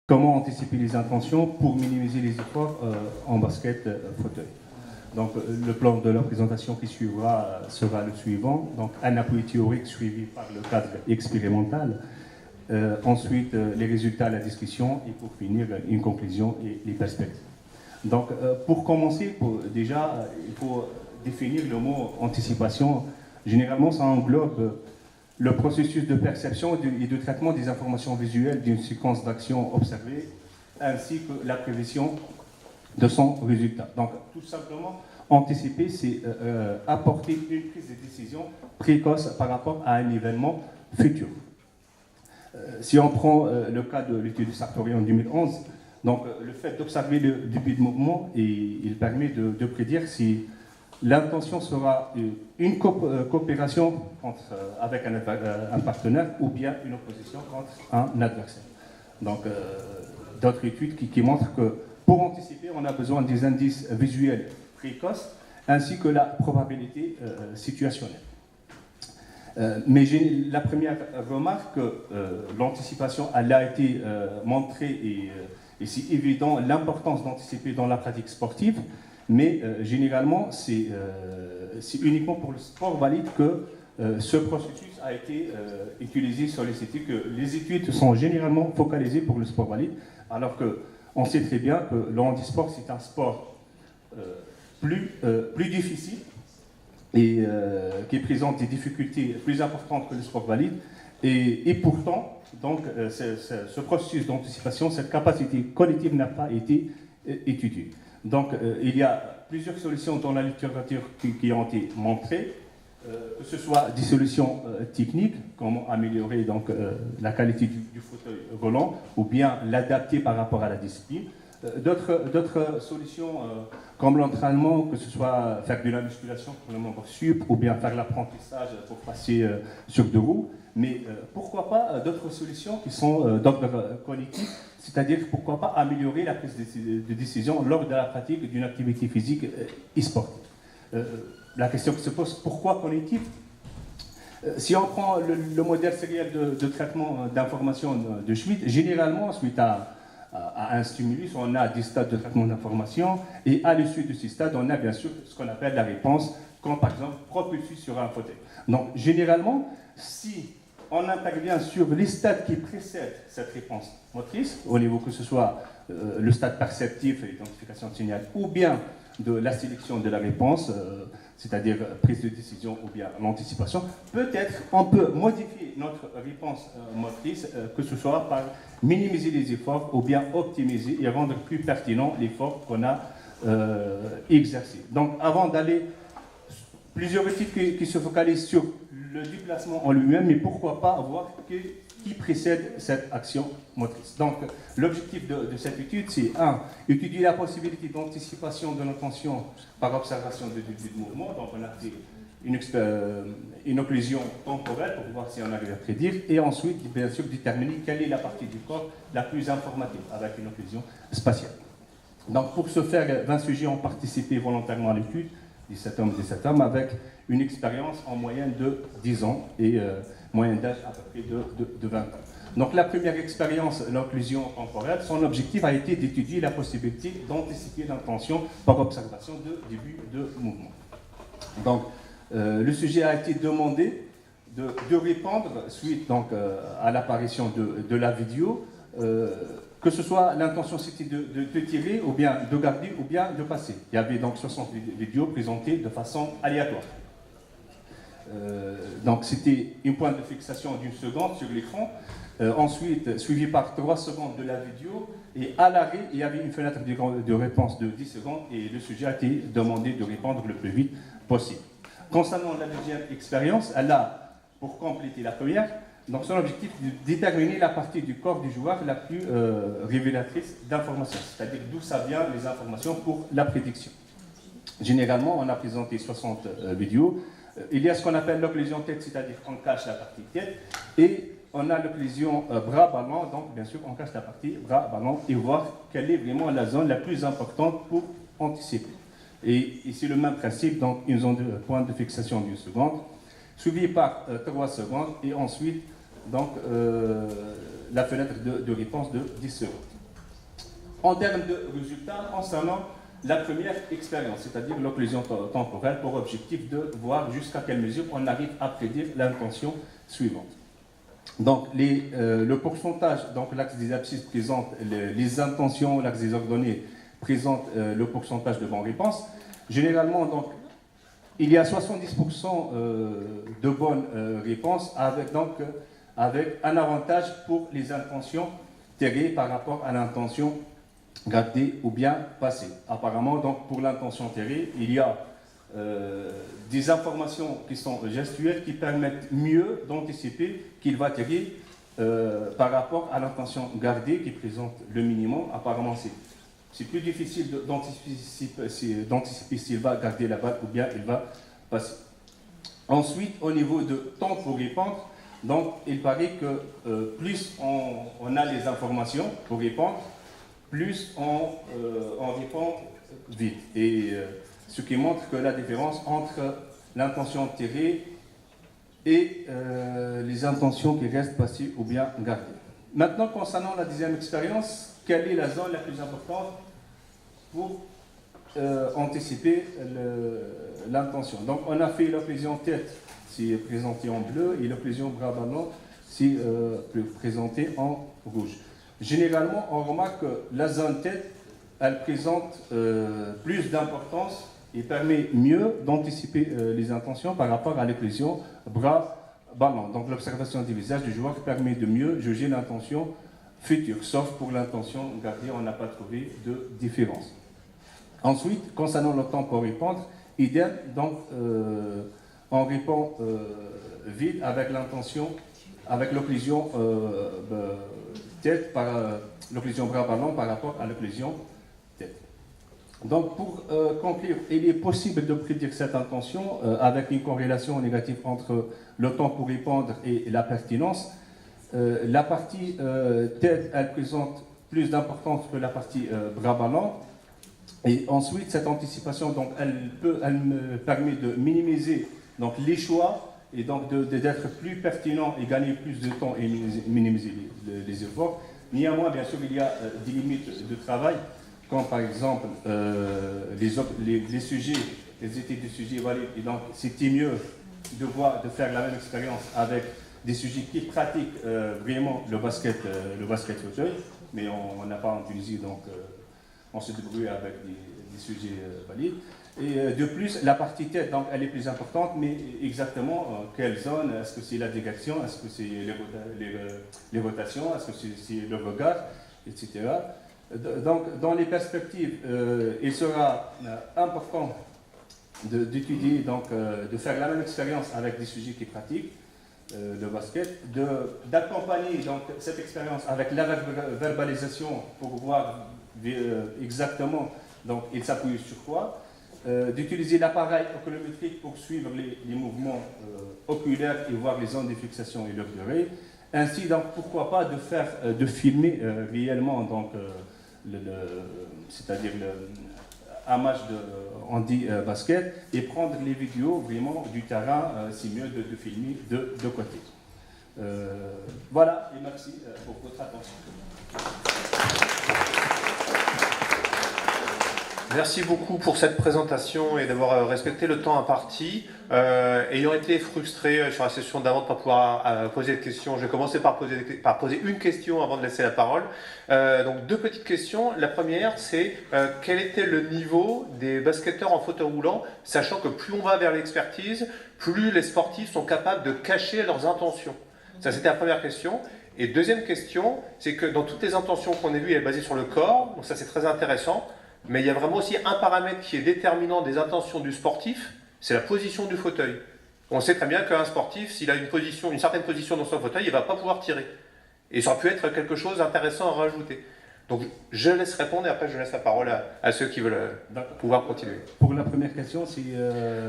comment anticiper les intentions pour minimiser les efforts en basket fauteuil. Donc, le plan de la présentation qui suivra sera le suivant. Donc, un appui théorique suivi par le cadre expérimental. Ensuite, les résultats à la discussion et pour finir, une conclusion et les perspectives. Donc, pour commencer, déjà, il faut définir le mot anticipation. Généralement, ça englobe le processus de perception et de traitement des informations visuelles d'une séquence d'actions observées, ainsi que la prévision de son résultat. Donc, tout simplement, anticiper, c'est apporter une prise de décision précoce par rapport à un événement futur. Si on prend le cas de l'étude de Sartori en 2011, donc le fait d'observer le début de mouvement, il permet de prédire si l'intention sera une coopération avec un partenaire ou bien une opposition contre un adversaire. Donc, d'autres études qui montrent que pour anticiper, on a besoin des indices visuels précoces ainsi que la probabilité situationnelle. Mais la première remarque, l'anticipation, elle a été montrée et c'est évident l'importance d'anticiper dans la pratique sportive, mais généralement, c'est uniquement pour le sport valide que ce processus a été utilisé sur les études, que les études sont généralement focalisées pour le sport valide, alors qu'on sait très bien que le handisport, c'est un sport plus difficile et qui présente des difficultés plus importantes que le sport valide. Et pourtant, donc, ce processus d'anticipation, cette capacité collective n'a pas été étudiée. Donc, il y a plusieurs solutions dans la littérature qui ont été montrées, que ce soit des solutions techniques, comment améliorer donc, la qualité du fauteuil roulant, ou bien l'adapter par rapport à la discipline. D'autres solutions, comme l'entraînement, que ce soit faire de la musculation pour le membre sup, ou bien faire l'apprentissage pour passer sur deux roues. Mais pourquoi pas d'autres solutions qui sont d'ordre cognitif, c'est-à-dire pourquoi pas améliorer la prise de décision lors de la pratique d'une activité physique et sportive. La question qui se pose, pourquoi cognitif? Si on prend le modèle sériel de traitement d'information de Schmidt, généralement, suite à un stimulus, on a des stades de traitement d'information, et à l'issue de ces stades, on a bien sûr ce qu'on appelle la réponse, comme par exemple propulsé sur un fauteuil. Donc, généralement, si on intervient sur les stades qui précèdent cette réponse motrice, au niveau que ce soit le stade perceptif et l'identification de signal, ou bien de la sélection de la réponse, c'est-à-dire prise de décision ou bien l'anticipation, peut-être on peut modifier notre réponse motrice, que ce soit par minimiser les efforts ou bien optimiser et rendre plus pertinent l'effort qu'on a exercé. Donc avant d'aller, plusieurs études qui se focalisent sur le déplacement en lui-même, mais pourquoi pas voir qui précède cette action motrice. Donc, l'objectif de cette étude, c'est étudier la possibilité d'anticipation de l'intention par observation de début de mouvement. Donc, on a fait une occlusion temporelle pour voir si on arrive à prédire, et ensuite, bien sûr, déterminer quelle est la partie du corps la plus informative avec une occlusion spatiale. Donc, pour ce faire, 20 sujets ont participé volontairement à l'étude, 17 hommes, avec une expérience en moyenne de 10 ans et moyenne d'âge à peu près de 20 ans. Donc la première expérience, l'occlusion temporelle, son objectif a été d'étudier la possibilité d'anticiper l'intention par observation de début de mouvement. Donc le sujet a été demandé de répondre suite donc, à l'apparition de la vidéo, que ce soit l'intention c'était de tirer, ou bien de garder, ou bien de passer. Il y avait donc 60 vidéos présentées de façon aléatoire. Donc c'était une pointe de fixation d'une seconde sur l'écran, ensuite suivi par 3 secondes de la vidéo, et à l'arrêt, il y avait une fenêtre de réponse de 10 secondes, et le sujet a été demandé de répondre le plus vite possible. Concernant la deuxième expérience, elle a, pour compléter la première, donc son objectif est de déterminer la partie du corps du joueur la plus révélatrice d'informations, c'est-à-dire d'où ça vient les informations pour la prédiction. Généralement, on a présenté 60 vidéos. Il y a ce qu'on appelle l'occlusion tête, c'est-à-dire qu'on cache la partie tête, et on a l'occlusion bras-ballon, donc bien sûr on cache la partie bras-ballon et voir quelle est vraiment la zone la plus importante pour anticiper. Et c'est le même principe, donc une zone de pointe de fixation d'une seconde, suivie par 3 secondes, et ensuite donc, la fenêtre de réponse de 10 secondes. En termes de résultats, concernant la première expérience, c'est-à-dire l'occlusion temporelle, pour objectif de voir jusqu'à quelle mesure on arrive à prédire l'intention suivante. Donc, le pourcentage, donc l'axe des abscisses présente les intentions, l'axe des ordonnées présente le pourcentage de bonnes réponses. Généralement, donc, il y a 70% de bonnes réponses avec un avantage pour les intentions tirées par rapport à l'intention gardée ou bien passée. Apparemment, donc, pour l'intention tirée, il y a des informations qui sont gestuelles qui permettent mieux d'anticiper qu'il va tirer par rapport à l'intention gardée qui présente le minimum. Apparemment, c'est plus difficile d'anticiper s'il va garder la balle ou bien il va passer. Ensuite, au niveau de temps pour répondre, donc il paraît que plus on a les informations pour répondre, plus on répond vite. Et ce qui montre que la différence entre l'intention tirée et les intentions qui restent passées ou bien gardées. Maintenant, concernant la deuxième expérience, quelle est la zone la plus importante pour anticiper l'intention? Donc, on a fait l'occlusion tête, c'est présenté en bleu, et l'occlusion bras-ballon, c'est présenté en rouge. Généralement, on remarque que la zone tête, elle présente plus d'importance et permet mieux d'anticiper les intentions par rapport à l'occlusion bras-ballon. Donc, l'observation du visage du joueur permet de mieux juger l'intention future, sauf pour l'intention gardée, on n'a pas trouvé de différence. Ensuite, concernant le temps pour répondre, idem, donc on répond vite avec l'intention, avec l'occlusion tête par l'occlusion bras-ballon par rapport à l'occlusion tête. Donc, pour conclure, il est possible de prédire cette intention avec une corrélation négative entre le temps pour répondre et la pertinence. La partie tête, elle présente plus d'importance que la partie bras-ballon. Et ensuite, cette anticipation, donc, elle me permet de minimiser donc, les choix et donc d'être plus pertinent et gagner plus de temps et minimiser les efforts. Néanmoins, bien sûr, il y a des limites de travail, comme par exemple les sujets, les études de sujets valides. Et donc, c'était mieux de faire la même expérience avec des sujets qui pratiquent vraiment le basket fauteuil, mais on n'a pas en Tunisie, donc on se débrouille avec des sujets valides. Et de plus, la partie tête, donc, elle est plus importante, mais exactement quelle zone? Est-ce que c'est la direction? Est-ce que c'est les rotations? Est-ce que c'est le regard? Etc. Donc, dans les perspectives, il sera important d'étudier, donc de faire la même expérience avec des sujets qui pratiquent le basket, d'accompagner donc cette expérience avec la verbalisation pour voir exactement donc il s'appuie sur quoi, d'utiliser l'appareil oculométrique pour suivre les mouvements oculaires et voir les zones de fixation et leur durée. Ainsi, donc, pourquoi pas de filmer réellement donc c'est-à-dire un match on dit basket, et prendre les vidéos vraiment du terrain, c'est mieux de filmer de côté. Voilà, et merci pour votre attention. Merci beaucoup pour cette présentation et d'avoir respecté le temps imparti. Ayant été frustré sur la session d'avant de ne pas pouvoir poser de questions, je vais commencer par poser une question avant de laisser la parole. Donc deux petites questions. La première, c'est quel était le niveau des basketteurs en fauteuil roulant, sachant que plus on va vers l'expertise, plus les sportifs sont capables de cacher leurs intentions. Ça, c'était la première question. Et deuxième question, c'est que dans toutes les intentions qu'on a vues, elle est basée sur le corps, donc ça c'est très intéressant. Mais il y a vraiment aussi un paramètre qui est déterminant des intentions du sportif, c'est la position du fauteuil. On sait très bien qu'un sportif, s'il a une certaine position dans son fauteuil, il ne va pas pouvoir tirer. Et ça aurait pu être quelque chose d'intéressant à rajouter. Donc je laisse répondre et après je laisse la parole à ceux qui veulent pouvoir continuer. Pour la première question, c'est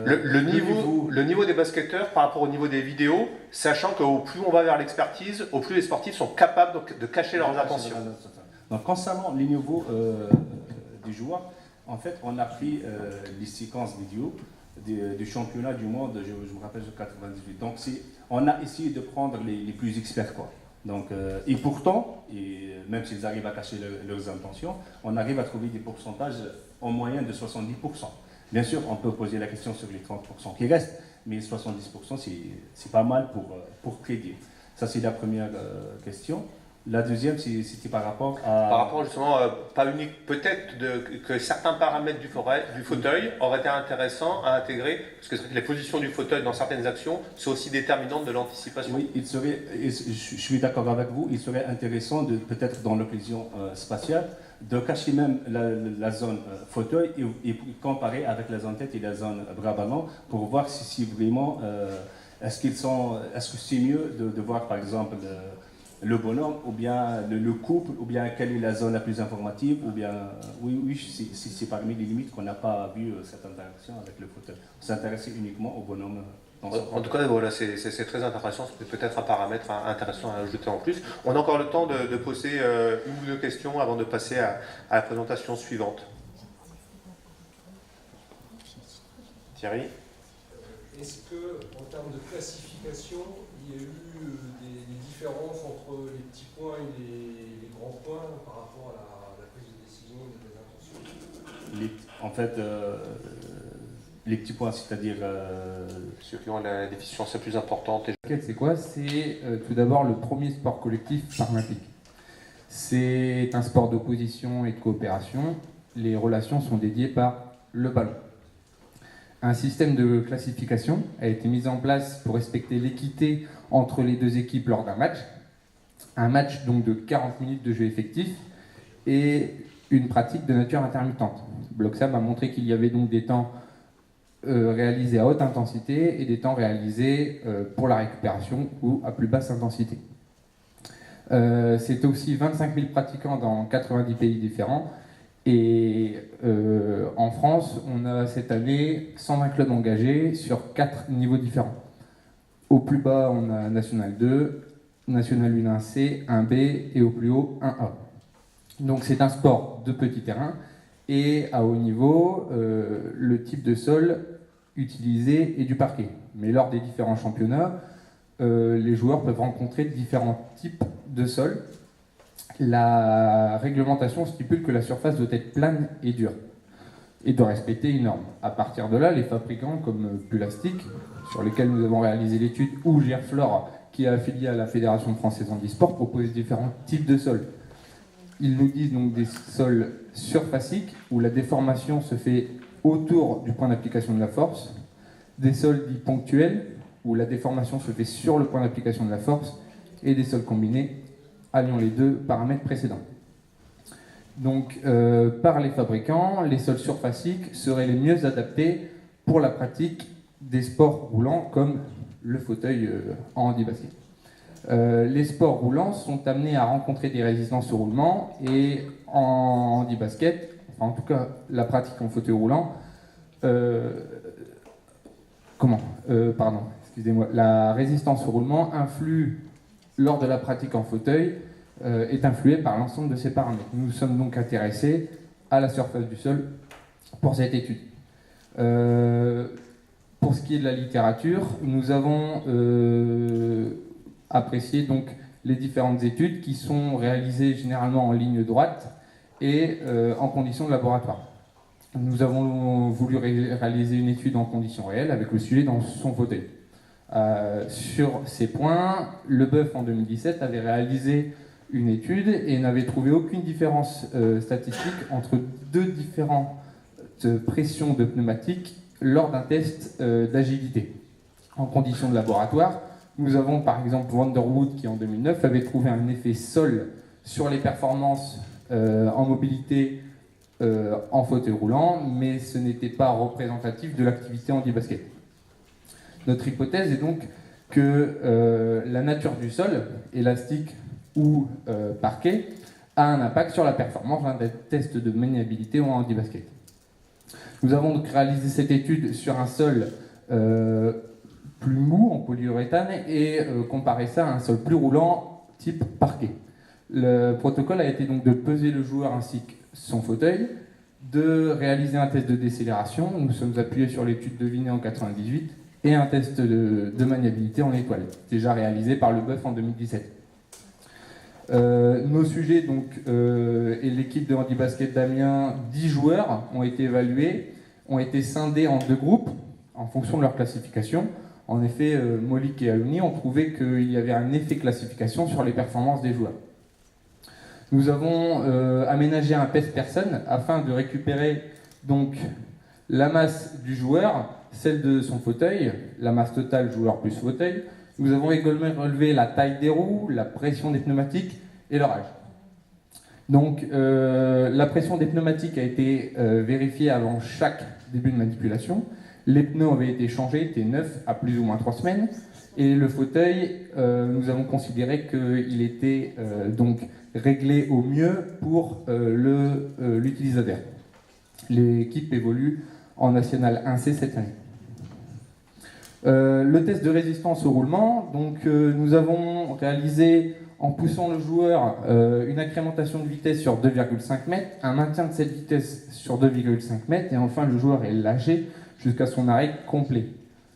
le niveau des basketteurs par rapport au niveau des vidéos, sachant qu'au plus on va vers l'expertise, au plus les sportifs sont capables de cacher leurs intentions. Donc concernant les niveaux des joueurs, en fait, on a pris les séquences vidéo du championnat du monde, je me rappelle, de 98. Donc, on a essayé de prendre les plus experts, quoi. Donc, et pourtant, même s'ils arrivent à cacher leurs intentions, on arrive à trouver des pourcentages en moyenne de 70%. Bien sûr, on peut poser la question sur les 30% qui restent, mais 70%, c'est pas mal pour prédire. Ça, c'est la première question. La deuxième, c'était par rapport à... Par rapport justement, pas unique, peut-être que certains paramètres du fauteuil auraient été intéressants à intégrer, parce que c'est vrai que les positions du fauteuil dans certaines actions sont aussi déterminantes de l'anticipation. Oui, je suis d'accord avec vous, il serait intéressant, peut-être dans l'occlusion spatiale, de cacher même la zone fauteuil et comparer avec la zone tête et la zone bras ballon pour voir si vraiment, est-ce que c'est mieux de voir par exemple le bonhomme, ou bien le couple, ou bien quelle est la zone la plus informative, ou bien, oui, c'est parmi les limites qu'on n'a pas vu cette interaction avec le fauteuil. On s'intéressait uniquement au bonhomme. En tout cas, voilà, c'est très intéressant, c'est peut-être un paramètre intéressant à ajouter en plus. On a encore le temps de poser une ou deux questions avant de passer à la présentation suivante. Thierry ? Est-ce que, en termes de classification, il y a eu des différences entre les petits points et les grands points par rapport à la prise de décision et des intentions ? En fait, les petits points, c'est-à-dire... Ceux qui ont la déficience la plus importante. C'est quoi? C'est tout d'abord le premier sport collectif paralympique. C'est un sport d'opposition et de coopération. Les relations sont dédiées par le ballon. Un système de classification a été mis en place pour respecter l'équité entre les deux équipes lors d'un match. Un match donc de 40 minutes de jeu effectif et une pratique de nature intermittente. Bloxham a montré qu'il y avait donc des temps réalisés à haute intensité et des temps réalisés pour la récupération ou à plus basse intensité. C'est aussi 25 000 pratiquants dans 90 pays différents. Et en France, on a cette année 120 clubs engagés sur 4 niveaux différents. Au plus bas, on a National 2, National 1 1C, 1B et au plus haut, 1A. Donc c'est un sport de petit terrain et à haut niveau, le type de sol utilisé est du parquet. Mais lors des différents championnats, les joueurs peuvent rencontrer différents types de sols. La réglementation stipule que la surface doit être plane et dure et doit respecter une norme. À partir de là, les fabricants comme Pulastic, sur lesquels nous avons réalisé l'étude, ou Gerflor, qui est affilié à la Fédération française handisport, proposent différents types de sols. Ils nous disent donc des sols surfaciques, où la déformation se fait autour du point d'application de la force, des sols dits ponctuels, où la déformation se fait sur le point d'application de la force, et des sols combinés, alliant les deux paramètres précédents. Donc, par les fabricants, les sols surfaciques seraient les mieux adaptés pour la pratique des sports roulants comme le fauteuil en handi-basket. Les sports roulants sont amenés à rencontrer des résistances au roulement et en handi-basket, enfin, en tout cas la pratique en fauteuil roulant, la résistance au roulement influe lors de la pratique en fauteuil est influée par l'ensemble de ces paramètres. Nous sommes donc intéressés à la surface du sol pour cette étude. Pour ce qui est de la littérature, nous avons apprécié donc les différentes études qui sont réalisées généralement en ligne droite et en conditions de laboratoire. Nous avons voulu réaliser une étude en conditions réelles avec le sujet dans son fauteuil. Sur ces points, Leboeuf en 2017 avait réalisé une étude et n'avait trouvé aucune différence statistique entre deux différentes pressions de pneumatique lors d'un test d'agilité. En conditions de laboratoire, nous avons par exemple Vanderwood qui en 2009 avait trouvé un effet sol sur les performances en mobilité en fauteuil roulant, mais ce n'était pas représentatif de l'activité handi-basket. Notre hypothèse est donc que la nature du sol, élastique ou parquet, a un impact sur la performance d'un test de maniabilité en handi-basket. Nous avons donc réalisé cette étude sur un sol plus mou en polyuréthane et comparé ça à un sol plus roulant type parquet. Le protocole a été donc de peser le joueur ainsi que son fauteuil, de réaliser un test de décélération. Nous sommes appuyés sur l'étude de Vinet en 98 et un test de maniabilité en étoile, déjà réalisé par Leboeuf en 2017. Nos sujets, donc, et l'équipe de handibasket d'Amiens, 10 joueurs ont été évalués, ont été scindés en 2 groupes en fonction de leur classification. En effet, Molik et Alouni ont trouvé qu'il y avait un effet classification sur les performances des joueurs. Nous avons aménagé un PES personne afin de récupérer donc la masse du joueur, celle de son fauteuil, la masse totale joueur plus fauteuil. Nous avons également relevé la taille des roues, la pression des pneumatiques et leur âge. Donc la pression des pneumatiques a été vérifiée avant chaque début de manipulation. Les pneus avaient été changés, étaient neufs à plus ou moins 3 semaines. Et le fauteuil, nous avons considéré qu'il était donc réglé au mieux pour l'utilisateur. L'équipe évolue en National 1C cette année. Le test de résistance au roulement, donc nous avons réalisé en poussant le joueur une incrémentation de vitesse sur 2,5 mètres, un maintien de cette vitesse sur 2,5 mètres et enfin le joueur est lâché jusqu'à son arrêt complet.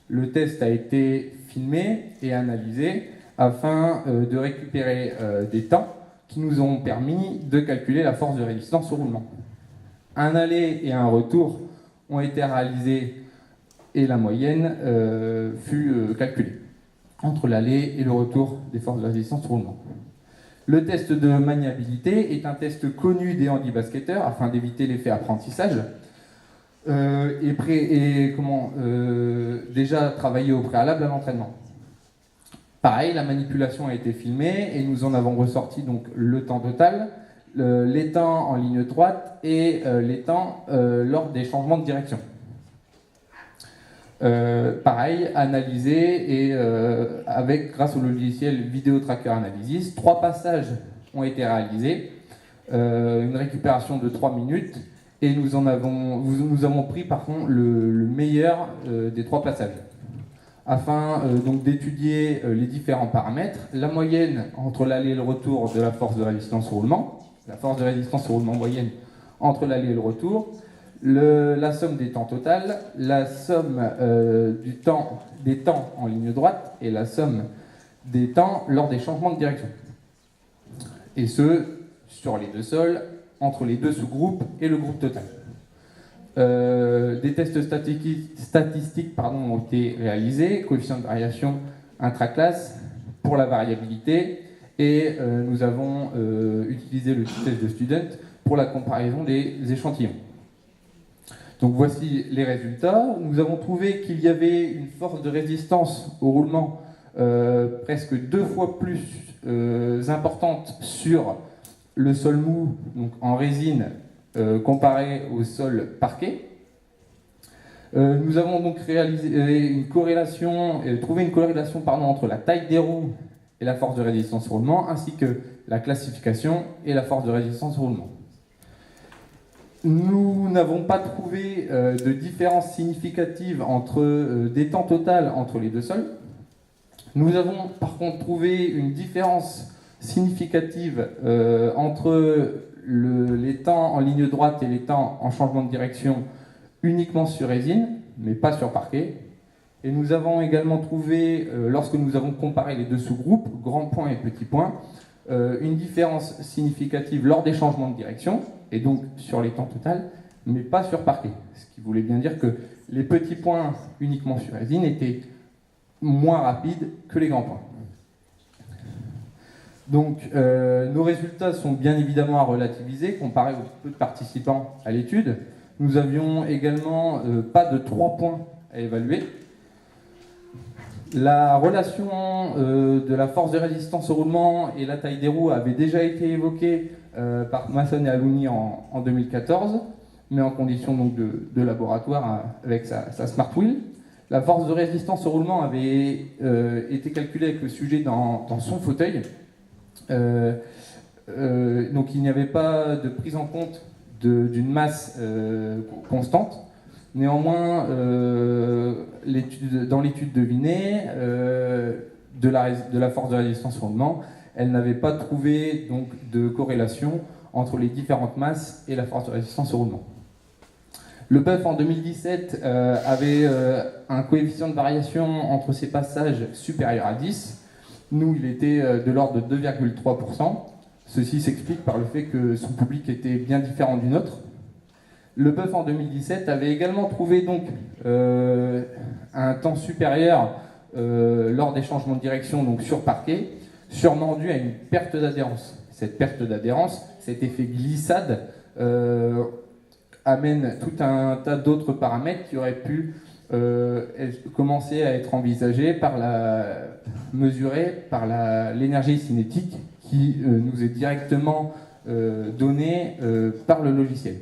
Le test a été filmé et analysé afin de récupérer des temps qui nous ont permis de calculer la force de résistance au roulement. Un aller et un retour ont été réalisés et la moyenne fut calculée entre l'aller et le retour des forces de résistance au roulement. Le test de maniabilité est un test connu des handibasketteurs afin d'éviter l'effet apprentissage déjà travaillé au préalable à l'entraînement. Pareil, la manipulation a été filmée et nous en avons ressorti donc le temps total, les temps en ligne droite et les temps lors des changements de direction. Pareil, analysé et grâce au logiciel Video Tracker Analysis, 3 passages ont été réalisés, une récupération de 3 minutes et nous avons pris par contre le meilleur des 3 passages afin donc d'étudier les différents paramètres, la moyenne entre l'aller et le retour de la force de résistance au roulement, la force de résistance au roulement moyenne entre l'aller et le retour, la somme des temps totales, la somme des temps en ligne droite et la somme des temps lors des changements de direction. Et ce, sur les 2 sols, entre les 2 sous-groupes et le groupe total. Des tests statistiques ont été réalisés, coefficient de variation intraclasse pour la variabilité, et nous avons utilisé le test de student pour la comparaison des échantillons. Donc voici les résultats. Nous avons trouvé qu'il y avait une force de résistance au roulement presque 2 fois plus importante sur le sol mou, donc en résine, comparé au sol parquet. Nous avons donc réalisé une corrélation, trouvé une corrélation entre la taille des roues et la force de résistance au roulement, ainsi que la classification et la force de résistance au roulement. Nous n'avons pas trouvé de différence significative entre des temps total entre les 2 sols. Nous avons par contre trouvé une différence significative entre les temps en ligne droite et les temps en changement de direction uniquement sur résine, mais pas sur parquet. Et nous avons également trouvé, lorsque nous avons comparé les 2 sous-groupes, grand point et petit point, une différence significative lors des changements de direction, et donc sur les temps total, mais pas sur parquet. Ce qui voulait bien dire que les petits points uniquement sur résine étaient moins rapides que les grands points. Donc nos résultats sont bien évidemment à relativiser comparé aux peu de participants à l'étude. Nous avions également pas de 3 points à évaluer. La relation de la force de résistance au roulement et la taille des roues avait déjà été évoquée par Masson et Alouni en 2014, mais en condition donc de laboratoire avec sa Smart Wheel. La force de résistance au roulement avait été calculée avec le sujet dans son fauteuil. Donc il n'y avait pas de prise en compte d'une masse constante. Néanmoins, dans l'étude de Vinet, de la force de résistance au roulement, elle n'avait pas trouvé donc, de corrélation entre les différentes masses et la force de résistance au roulement. Le BUF en 2017 avait un coefficient de variation entre ces passages supérieur à 10. Nous, il était de l'ordre de 2,3%. Ceci s'explique par le fait que son public était bien différent du nôtre. Le Buff en 2017 avait également trouvé donc un temps supérieur lors des changements de direction donc sur parquet, sûrement dû à une perte d'adhérence. Cette perte d'adhérence, cet effet glissade, amène tout un tas d'autres paramètres qui auraient pu commencer à être envisagés mesurés par l'énergie cinétique qui nous est directement donnée par le logiciel.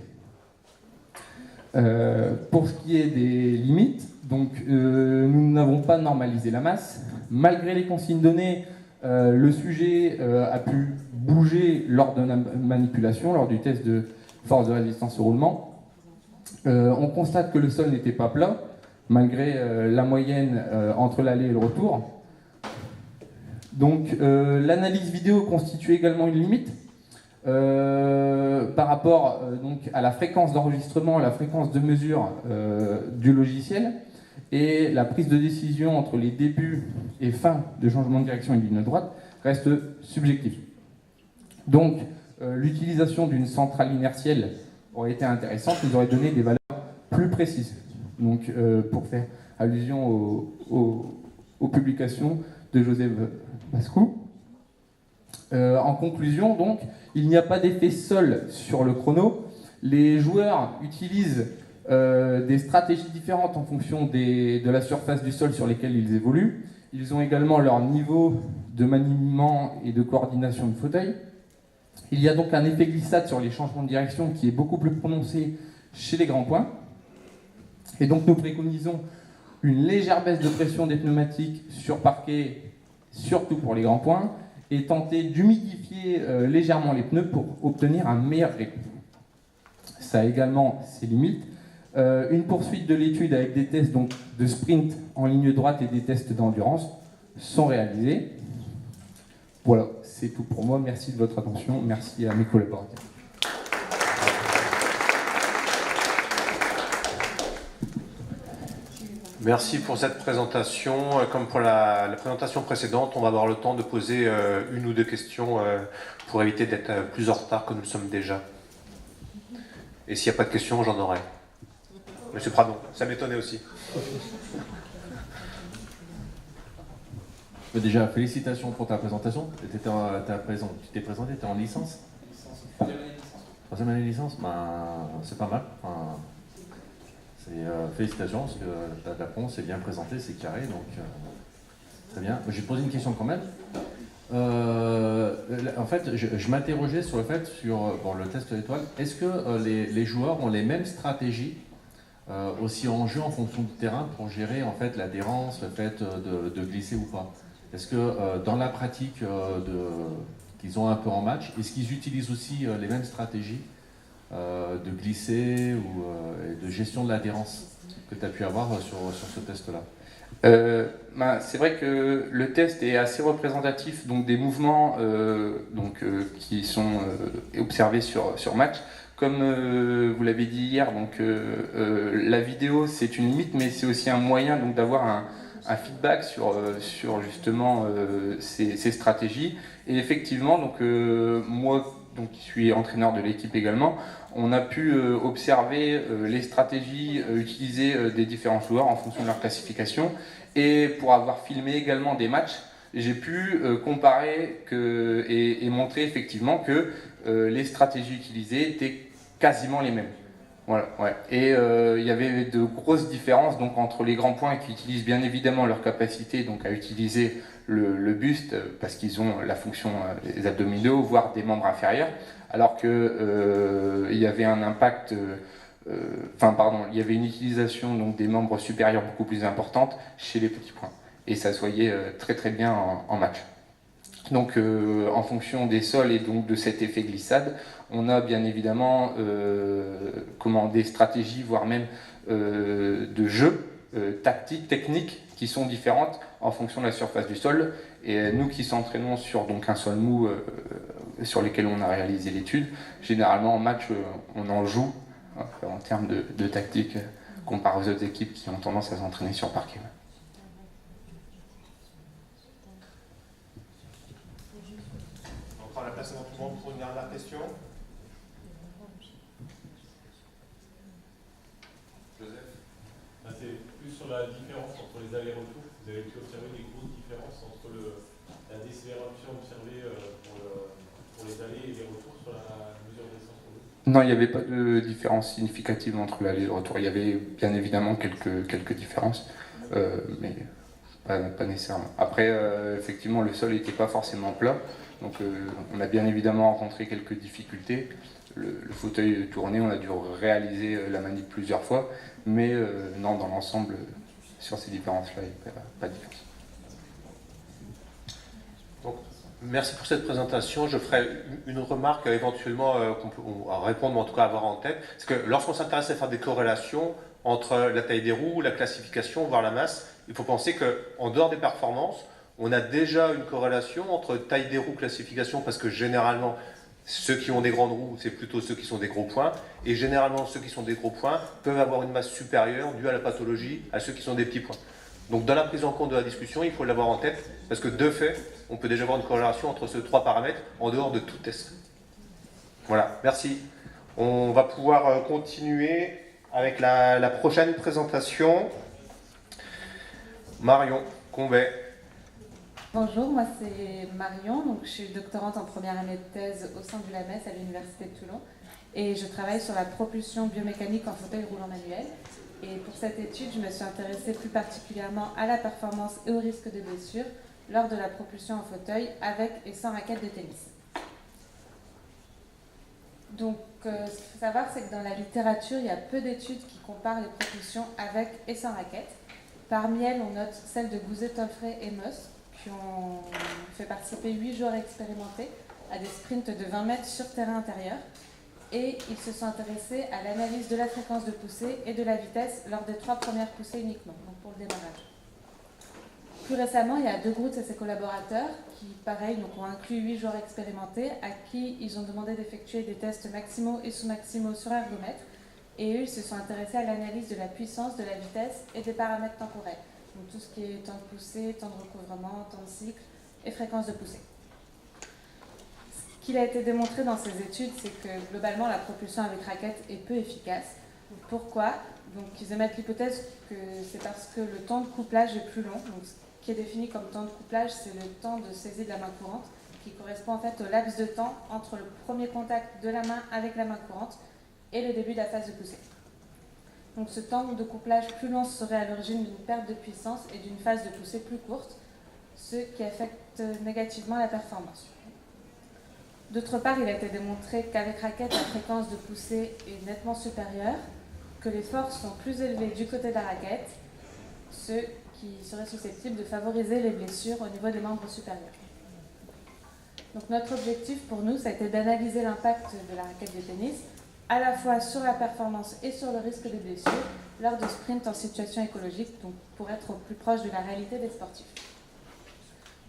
Pour ce qui est des limites, donc, nous n'avons pas normalisé la masse. Malgré les consignes données, le sujet a pu bouger lors de la manipulation, lors du test de force de résistance au roulement. On constate que le sol n'était pas plat, malgré la moyenne entre l'aller et le retour. Donc l'analyse vidéo constitue également une limite par rapport donc, à la fréquence d'enregistrement, la fréquence de mesure du logiciel et la prise de décision entre les débuts et fins de changement de direction et de ligne droite reste subjective. Donc l'utilisation d'une centrale inertielle aurait été intéressante, nous aurait donné des valeurs plus précises. Donc pour faire allusion aux publications de Joseph Mascou. En conclusion, donc, il n'y a pas d'effet sol sur le chrono. Les joueurs utilisent des stratégies différentes en fonction de la surface du sol sur lesquelles ils évoluent. Ils ont également leur niveau de maniement et de coordination de fauteuil. Il y a donc un effet glissade sur les changements de direction qui est beaucoup plus prononcé chez les grands points. Et donc nous préconisons une légère baisse de pression des pneumatiques sur parquet, surtout pour les grands points, et tenter d'humidifier légèrement les pneus pour obtenir un meilleur grip. Ça a également ses limites. Une poursuite de l'étude avec des tests donc, de sprint en ligne droite et des tests d'endurance sont réalisés. Voilà, c'est tout pour moi. Merci de votre attention. Merci à mes collaborateurs. Merci pour cette présentation. Comme pour la présentation précédente, on va avoir le temps de poser une ou deux questions pour éviter d'être plus en retard que nous le sommes déjà. Et s'il n'y a pas de questions, j'en aurai. Monsieur Pradon, ça m'étonnait aussi. Déjà, félicitations pour ta présentation. Tu t'es présenté, tu étais en licence. Troisième année de licence, c'est pas mal. Enfin, félicitations, parce que ta réponse est bien présentée, c'est carré, donc très bien. Je vais te poser une question quand même. En fait, je m'interrogeais sur le fait, sur le test étoile, est-ce que les joueurs ont les mêmes stratégies aussi en jeu en fonction du terrain pour gérer en fait l'adhérence, le fait de glisser ou pas? Est-ce que dans la pratique qu'ils ont un peu en match, est-ce qu'ils utilisent aussi les mêmes stratégies de glisser ou de gestion de l'adhérence que tu as pu avoir sur ce test-là? C'est vrai que le test est assez représentatif donc, des mouvements qui sont observés sur match. Comme vous l'avez dit hier, donc, la vidéo c'est une limite, mais c'est aussi un moyen donc, d'avoir un feedback sur justement ces stratégies. Et effectivement, donc, moi donc, qui suis entraîneur de l'équipe également, on a pu observer les stratégies utilisées des différents joueurs en fonction de leur classification. Et pour avoir filmé également des matchs, j'ai pu comparer et montrer effectivement que les stratégies utilisées étaient quasiment les mêmes. Voilà, ouais. Et il y avait de grosses différences donc, entre les grands points qui utilisent bien évidemment leur capacité donc, à utiliser le buste parce qu'ils ont la fonction des abdominaux, voire des membres inférieurs, alors que il y avait un impact, il y avait une utilisation donc, des membres supérieurs beaucoup plus importante chez les petits points. Et ça se voyait très très bien en match. Donc en fonction des sols et donc de cet effet glissade, on a bien évidemment des stratégies, voire même de jeux tactiques, techniques qui sont différentes en fonction de la surface du sol. Et nous qui s'entraînons sur donc, un sol mou sur lequel on a réalisé l'étude, généralement en match on en joue en termes de tactique comparé aux autres équipes qui ont tendance à s'entraîner sur parquet. On prend la place. place devant tout le monde pour une dernière question. Joseph? C'est plus sur la différence entre les allers-retours. Vous avez pu observer des grosses différences entre la décélération observée pour les allers et les retours sur la mesure d'essence pour vous? Non, il n'y avait pas de différence significative entre l'aller et le retour. Il y avait bien évidemment quelques différences, mais pas nécessairement. Après, effectivement, le sol n'était pas forcément plat, donc on a bien évidemment rencontré quelques difficultés. Le fauteuil tourné, on a dû réaliser la manip plusieurs fois, mais non, dans l'ensemble, sur ces différences-là, il n'y a pas de différence. Donc, merci pour cette présentation. Je ferai une remarque éventuellement qu'on peut répondre, ou en tout cas avoir en tête. C'est que lorsqu'on s'intéresse à faire des corrélations entre la taille des roues, la classification, voire la masse, il faut penser qu'en dehors des performances, on a déjà une corrélation entre taille des roues, classification, parce que généralement, ceux qui ont des grandes roues, c'est plutôt ceux qui sont des gros points, et généralement, ceux qui sont des gros points peuvent avoir une masse supérieure due à la pathologie à ceux qui sont des petits points. Donc dans la prise en compte de la discussion, il faut l'avoir en tête, parce que de fait, on peut déjà avoir une corrélation entre ces trois paramètres en dehors de tout test. Voilà, merci. On va pouvoir continuer avec la prochaine présentation. Marion Combet. Bonjour, moi c'est Marion, donc je suis doctorante en première année de thèse au sein du LAMES à l'Université de Toulon et je travaille sur la propulsion biomécanique en fauteuil roulant manuel. Et pour cette étude, je me suis intéressée plus particulièrement à la performance et au risque de blessure lors de la propulsion en fauteuil avec et sans raquette de tennis. Donc, ce qu'il faut savoir, c'est que dans la littérature, il y a peu d'études qui comparent les propulsions avec et sans raquette. Parmi elles, on note celles de Gouzet, Tolfré et Moss, qui ont fait participer 8 joueurs expérimentés à des sprints de 20 mètres sur terrain intérieur. Et ils se sont intéressés à l'analyse de la fréquence de poussée et de la vitesse lors des 3 premières poussées uniquement, donc pour le démarrage. Plus récemment, il y a De Groot et ses collaborateurs qui, pareil, donc, ont inclus 8 joueurs expérimentés à qui ils ont demandé d'effectuer des tests maximaux et sous-maximaux sur ergomètre. Et eux, ils se sont intéressés à l'analyse de la puissance, de la vitesse et des paramètres temporels. Donc tout ce qui est temps de poussée, temps de recouvrement, temps de cycle et fréquence de poussée. Ce qu'il a été démontré dans ces études, c'est que globalement, la propulsion avec raquette est peu efficace. Pourquoi? Donc ils émettent l'hypothèse que c'est parce que le temps de couplage est plus long. Donc, ce qui est défini comme temps de couplage, c'est le temps de saisie de la main courante, qui correspond en fait au laps de temps entre le premier contact de la main avec la main courante et le début de la phase de poussée. Donc ce temps de couplage plus long serait à l'origine d'une perte de puissance et d'une phase de poussée plus courte, ce qui affecte négativement la performance. D'autre part, il a été démontré qu'avec raquette, la fréquence de poussée est nettement supérieure, que les forces sont plus élevées du côté de la raquette, ce qui serait susceptible de favoriser les blessures au niveau des membres supérieurs. Donc notre objectif pour nous, ça a été d'analyser l'impact de la raquette de tennis à la fois sur la performance et sur le risque de blessure lors de sprints en situation écologique, donc pour être au plus proche de la réalité des sportifs.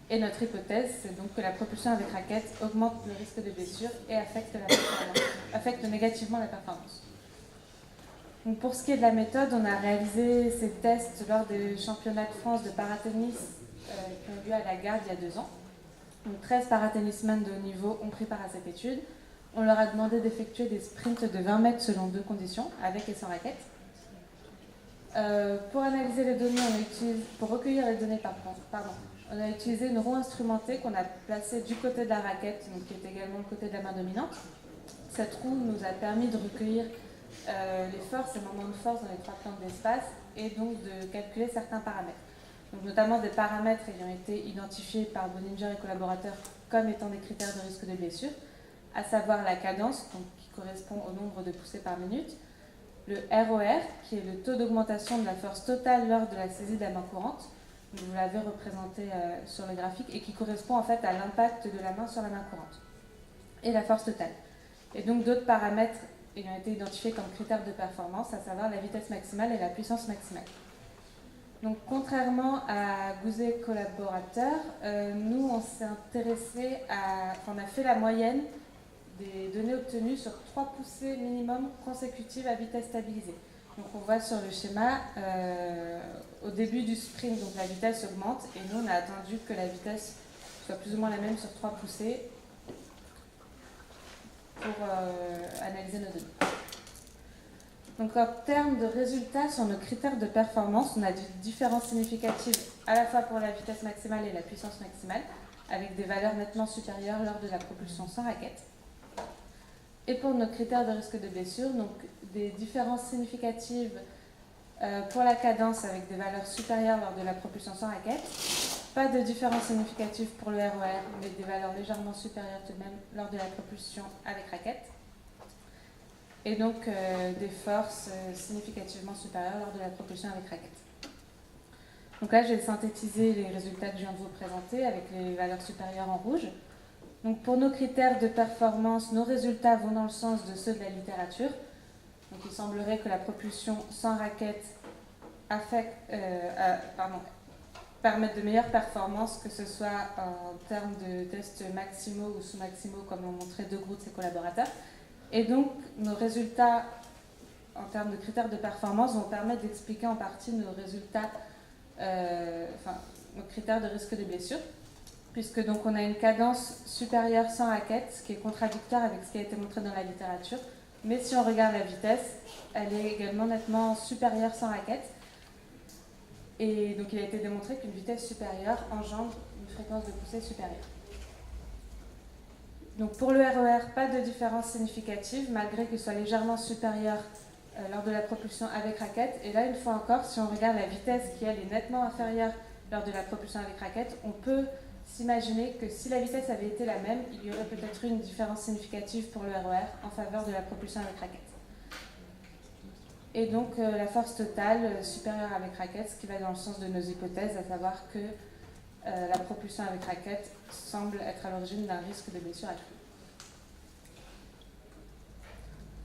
Et notre hypothèse, c'est donc que la propulsion avec raquette augmente le risque de blessure et affecte négativement la performance. Donc pour ce qui est de la méthode, on a réalisé ces tests lors des championnats de France de paratennis qui ont eu lieu à la Garde il y a 2 ans. Donc 13 paratennismen de haut niveau ont pris part à cette étude. On leur a demandé d'effectuer des sprints de 20 mètres selon 2 conditions, avec et sans raquette. Pour analyser les données, pour recueillir les données, on a utilisé une roue instrumentée qu'on a placée du côté de la raquette, donc qui est également le côté de la main dominante. Cette roue nous a permis de recueillir les forces et moments de force dans les 3 plans d'espace et donc de calculer certains paramètres. Donc notamment des paramètres ayant été identifiés par Boninger et collaborateurs comme étant des critères de risque de blessure, à savoir la cadence, donc, qui correspond au nombre de poussées par minute, le ROR, qui est le taux d'augmentation de la force totale lors de la saisie de la main courante, vous l'avez représenté sur le graphique, et qui correspond en fait à l'impact de la main sur la main courante, et la force totale. Et donc d'autres paramètres ayant été identifiés comme critères de performance, à savoir la vitesse maximale et la puissance maximale. Donc contrairement à Gouzet et collaborateurs, nous on s'est intéressé on a fait la moyenne des données obtenues sur 3 poussées minimum consécutives à vitesse stabilisée. Donc on voit sur le schéma, au début du sprint, donc la vitesse augmente, et nous on a attendu que la vitesse soit plus ou moins la même sur 3 poussées pour analyser nos données. Donc en termes de résultats sur nos critères de performance, on a des différences significatives à la fois pour la vitesse maximale et la puissance maximale, avec des valeurs nettement supérieures lors de la propulsion sans raquette. Et pour nos critères de risque de blessure, donc des différences significatives pour la cadence avec des valeurs supérieures lors de la propulsion sans raquette, pas de différence significative pour le RER, mais des valeurs légèrement supérieures tout de même lors de la propulsion avec raquette. Et donc des forces significativement supérieures lors de la propulsion avec raquette. Donc là, j'ai synthétisé les résultats que je viens de vous présenter avec les valeurs supérieures en rouge. Donc pour nos critères de performance, nos résultats vont dans le sens de ceux de la littérature. Donc il semblerait que la propulsion sans raquette permette de meilleures performances, que ce soit en termes de tests maximaux ou sous-maximaux, comme l'ont montré De Groot et ses collaborateurs. Et donc, nos résultats, en termes de critères de performance, vont permettre d'expliquer en partie nos résultats, nos critères de risque de blessure, puisque donc on a une cadence supérieure sans raquette, ce qui est contradictoire avec ce qui a été montré dans la littérature. Mais si on regarde la vitesse, elle est également nettement supérieure sans raquette. Et donc, il a été démontré qu'une vitesse supérieure engendre une fréquence de poussée supérieure. Donc pour le RER, pas de différence significative, malgré qu'il soit légèrement supérieur lors de la propulsion avec raquette. Et là, une fois encore, si on regarde la vitesse qui, elle, est nettement inférieure lors de la propulsion avec raquette, on peut s'imaginer que si la vitesse avait été la même, il y aurait peut-être eu une différence significative pour le RER en faveur de la propulsion avec raquette. Et donc la force totale supérieure avec raquette, ce qui va dans le sens de nos hypothèses, à savoir que la propulsion avec raquette semble être à l'origine d'un risque de blessure accrue.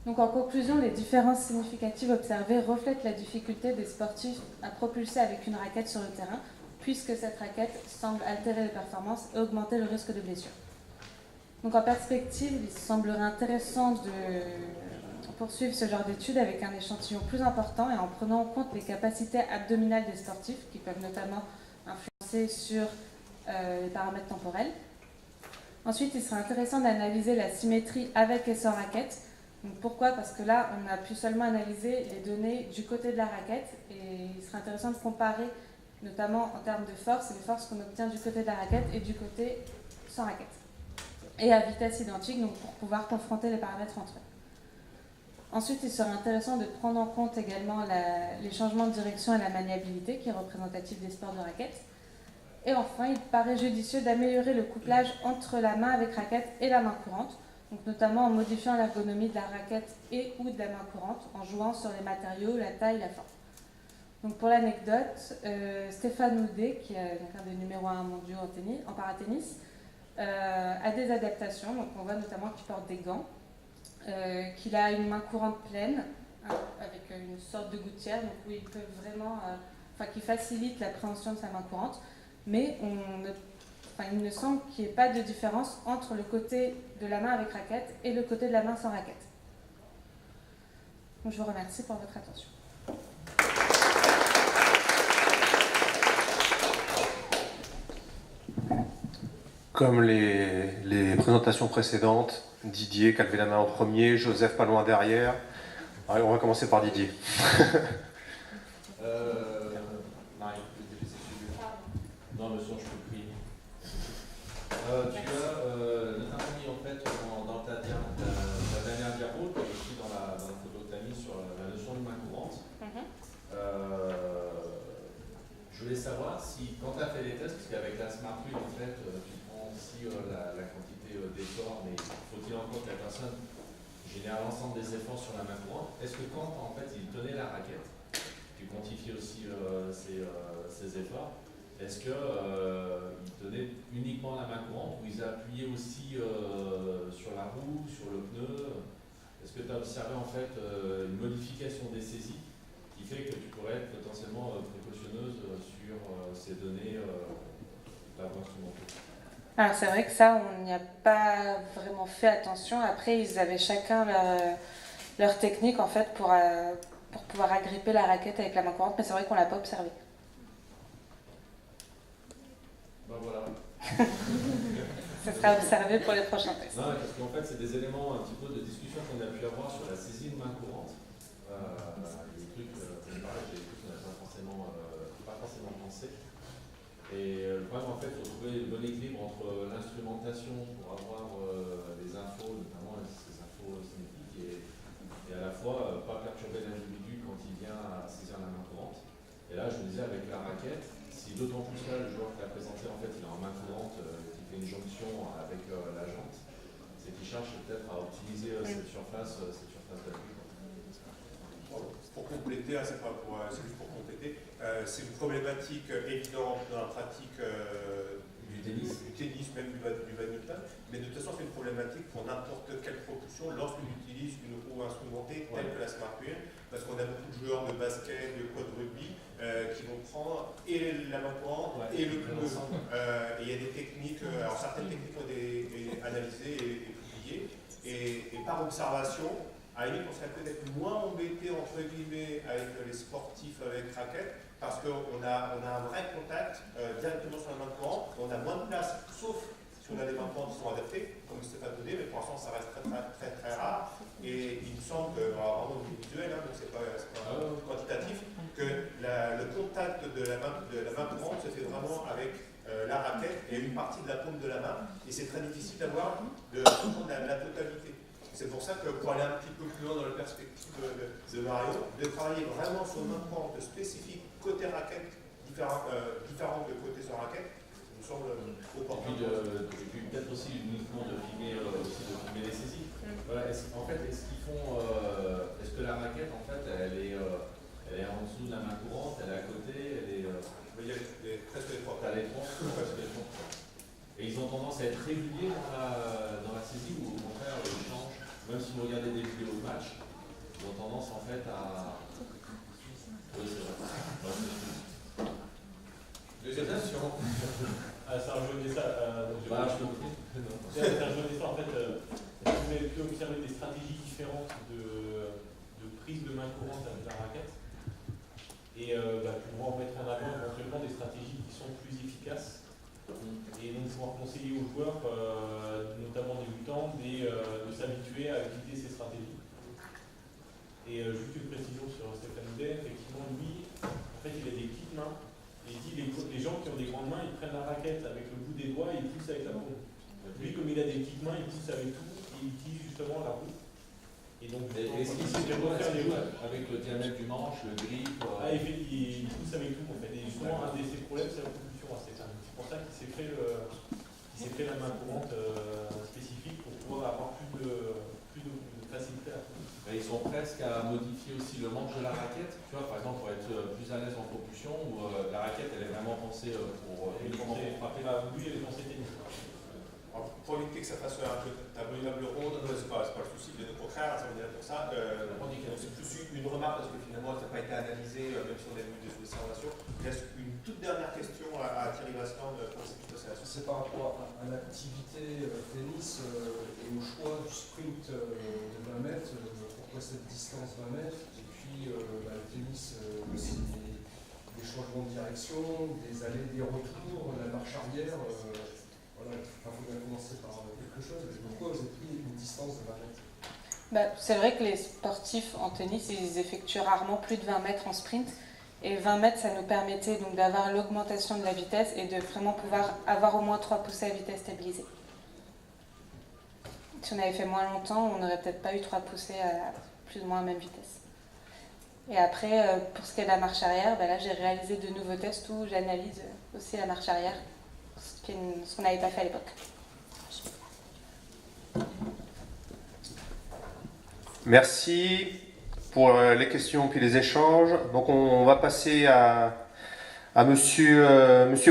Donc en conclusion, les différences significatives observées reflètent la difficulté des sportifs à propulser avec une raquette sur le terrain, puisque cette raquette semble altérer les performances et augmenter le risque de blessure. Donc en perspective, il semblerait intéressant de poursuivre ce genre d'études avec un échantillon plus important et en prenant en compte les capacités abdominales des sportifs, qui peuvent notamment influencer sur les paramètres temporels. Ensuite, il serait intéressant d'analyser la symétrie avec et sans raquette. Donc pourquoi ? Parce que là, on a pu seulement analyser les données du côté de la raquette et il serait intéressant de comparer, notamment en termes de force, les forces qu'on obtient du côté de la raquette et du côté sans raquette. Et à vitesse identique, donc pour pouvoir confronter les paramètres entre eux. Ensuite, il serait intéressant de prendre en compte également les changements de direction et la maniabilité, qui est représentatif des sports de raquette. Et enfin, il paraît judicieux d'améliorer le couplage entre la main avec raquette et la main courante, donc notamment en modifiant l'ergonomie de la raquette et ou de la main courante, en jouant sur les matériaux, la taille, la forme. Donc pour l'anecdote, Stéphane Houdet, qui est donc un des numéros 1 mondiaux en paratennis, a des adaptations. Donc on voit notamment qu'il porte des gants, qu'il a une main courante pleine, avec une sorte de gouttière, donc où il peut vraiment, qui facilite l'appréhension de sa main courante. Mais il me semble qu'il n'y ait pas de différence entre le côté de la main avec raquette et le côté de la main sans raquette. Donc je vous remercie pour votre attention. Comme les présentations précédentes, Didier qui a levé la main en premier, Joseph pas loin derrière. Allez, on va commencer par Didier. Marie, non, le son, je peux prier. Tu as notamment mis en fait dans ta dernière diapo, et aussi dans la photo que tu as mise sur la notion de main courante. Je voulais savoir si, quand tu as fait les tests, parce qu'avec la Smart Wheel, en fait, tu prends aussi la quantité d'efforts, mais faut-il en compte que la personne génère l'ensemble des efforts sur la main courante. Est-ce que quand, en fait, il tenait la raquette, tu quantifies aussi ses efforts, est-ce qu'il tenait uniquement la main courante ou ils appuyaient aussi sur la roue, sur le pneu? Est-ce que tu as observé en fait une modification des saisies qui fait que tu pourrais être potentiellement précautionneuse sur ces données instrumentales? Alors c'est vrai que ça, on n'y a pas vraiment fait attention. Après, ils avaient chacun leur technique en fait pour pouvoir agripper la raquette avec la main courante, mais c'est vrai qu'on ne l'a pas observé. Ben voilà. ce sera observé pour les prochains tests. Non, parce qu'en fait, c'est des éléments un petit peu de discussion qu'on a pu avoir sur la saisie de main courante. Des trucs, j'ai des trucs qu'on n'a pas forcément pensé. Et le problème, en fait, il faut trouver le bon équilibre entre l'instrumentation pour avoir les infos, notamment ces infos cinétiques, et à la fois pas perturber l'individu quand il vient à saisir la main courante. Et là, je me disais, avec la raquette, si d'autant plus là, le joueur qui l'a présenté, en fait, il est en main courante, qui fait une jonction avec la jante, c'est qu'il cherche peut-être à optimiser cette surface d'appui. Pour compléter, c'est juste pour compléter, c'est une problématique évidente dans la pratique du tennis, même du badminton, mais de toute façon c'est une problématique pour n'importe quelle propulsion lorsqu'on utilise une roue instrumentée telle que la Smart Wheel, parce qu'on a beaucoup de joueurs de basket, de quad rugby qui vont prendre et la main courante et le pneu. Et il y a des techniques, alors certaines techniques ont été analysées et publiées, et par observation, à la limite, on serait peut-être moins embêté entre guillemets avec les sportifs avec raquettes, parce qu'on a un vrai contact directement sur la main courante, on a moins de place, sauf si on a des mains courantes qui sont adaptées, comme Stéphane Daudet, mais pour l'instant ça reste très rare. Et il me semble que, vraiment visuel, donc c'est pas quantitatif, que le contact de la main courante se fait vraiment avec la raquette et une partie de la paume de la main, et c'est très difficile d'avoir la totalité. C'est pour ça que pour aller un petit peu plus loin dans la perspective de Mario, de travailler vraiment sur une main courante spécifique côté raquette, différente de côté sur raquette, nous semble opportun. Et puis peut-être aussi uniquement de filmer les saisies. Voilà, est-ce qu'ils font, est-ce que la raquette en fait elle est en dessous de la main courante, elle est à côté, elle est. Il y a presque les trois. Et ils ont tendance à être réguliers dans la saisie, ou au contraire ils changent. Même si vous regardez des vidéos de match, ils ont tendance en fait à. Oui, c'est vrai. Deuxième question. Ça rejoignait ça. Je comprends. Ça rejoignait ça, en fait. Vous avez pu observer des stratégies différentes de prise de main courante avec la raquette. Et pour en mettre en avant éventuellement des stratégies qui sont plus efficaces. Et donc pouvoir conseiller aux joueurs, notamment débutants, de s'habituer à éviter ces stratégies. Et juste une précision sur Stéphane Daudet, effectivement lui, en fait il a des petites mains, et il dit les gens qui ont des grandes mains, ils prennent la raquette avec le bout des doigts et ils poussent avec la paume. Lui, comme il a des petites mains, il pousse avec tout, et il utilise justement la roue. Et donc, est-ce qu'il sait refaire les roues avec le diamètre du manche, le grip il pousse avec tout en fait. Et justement, un de ses problèmes, c'est la propulsion à Stéphane. C'est pour ça qu'il s'est fait la main courante spécifique pour pouvoir avoir plus de facilité à tout. Ils sont presque à modifier aussi le manche de la raquette, tu vois, par exemple pour être plus à l'aise en propulsion, où la raquette elle est vraiment pensée pour frapper. Oui, elle est pensée tennis. Pour éviter que ça fasse un peu tablable ronde, c'est pas le souci, bien au contraire, ça veut dire pour ça. C'est plus une remarque parce que finalement ça n'a pas été analysé, même si on a vu des observations. Il reste une toute dernière question à Thierry Vasland pour cette observation. C'est par rapport à l'activité tennis et au choix du sprint de 20 mètres. Pourquoi cette distance 20 mètres? Et puis le tennis, aussi des changements de direction, des allées, des retours, la marche arrière. Voilà, il faut bien commencer par quelque chose. Pourquoi vous avez pris une distance de 20 mètres? C'est vrai que les sportifs en tennis, ils effectuent rarement plus de 20 mètres en sprint. Et 20 mètres, ça nous permettait donc d'avoir l'augmentation de la vitesse et de vraiment pouvoir avoir au moins 3 poussées à vitesse stabilisée. Si on avait fait moins longtemps, on n'aurait peut-être pas eu 3 poussées à plus ou moins la même vitesse. Et après, pour ce qui est de la marche arrière, là j'ai réalisé de nouveaux tests où j'analyse aussi la marche arrière, ce qu'on n'avait pas fait à l'époque. Merci pour les questions puis les échanges. Donc on va passer à monsieur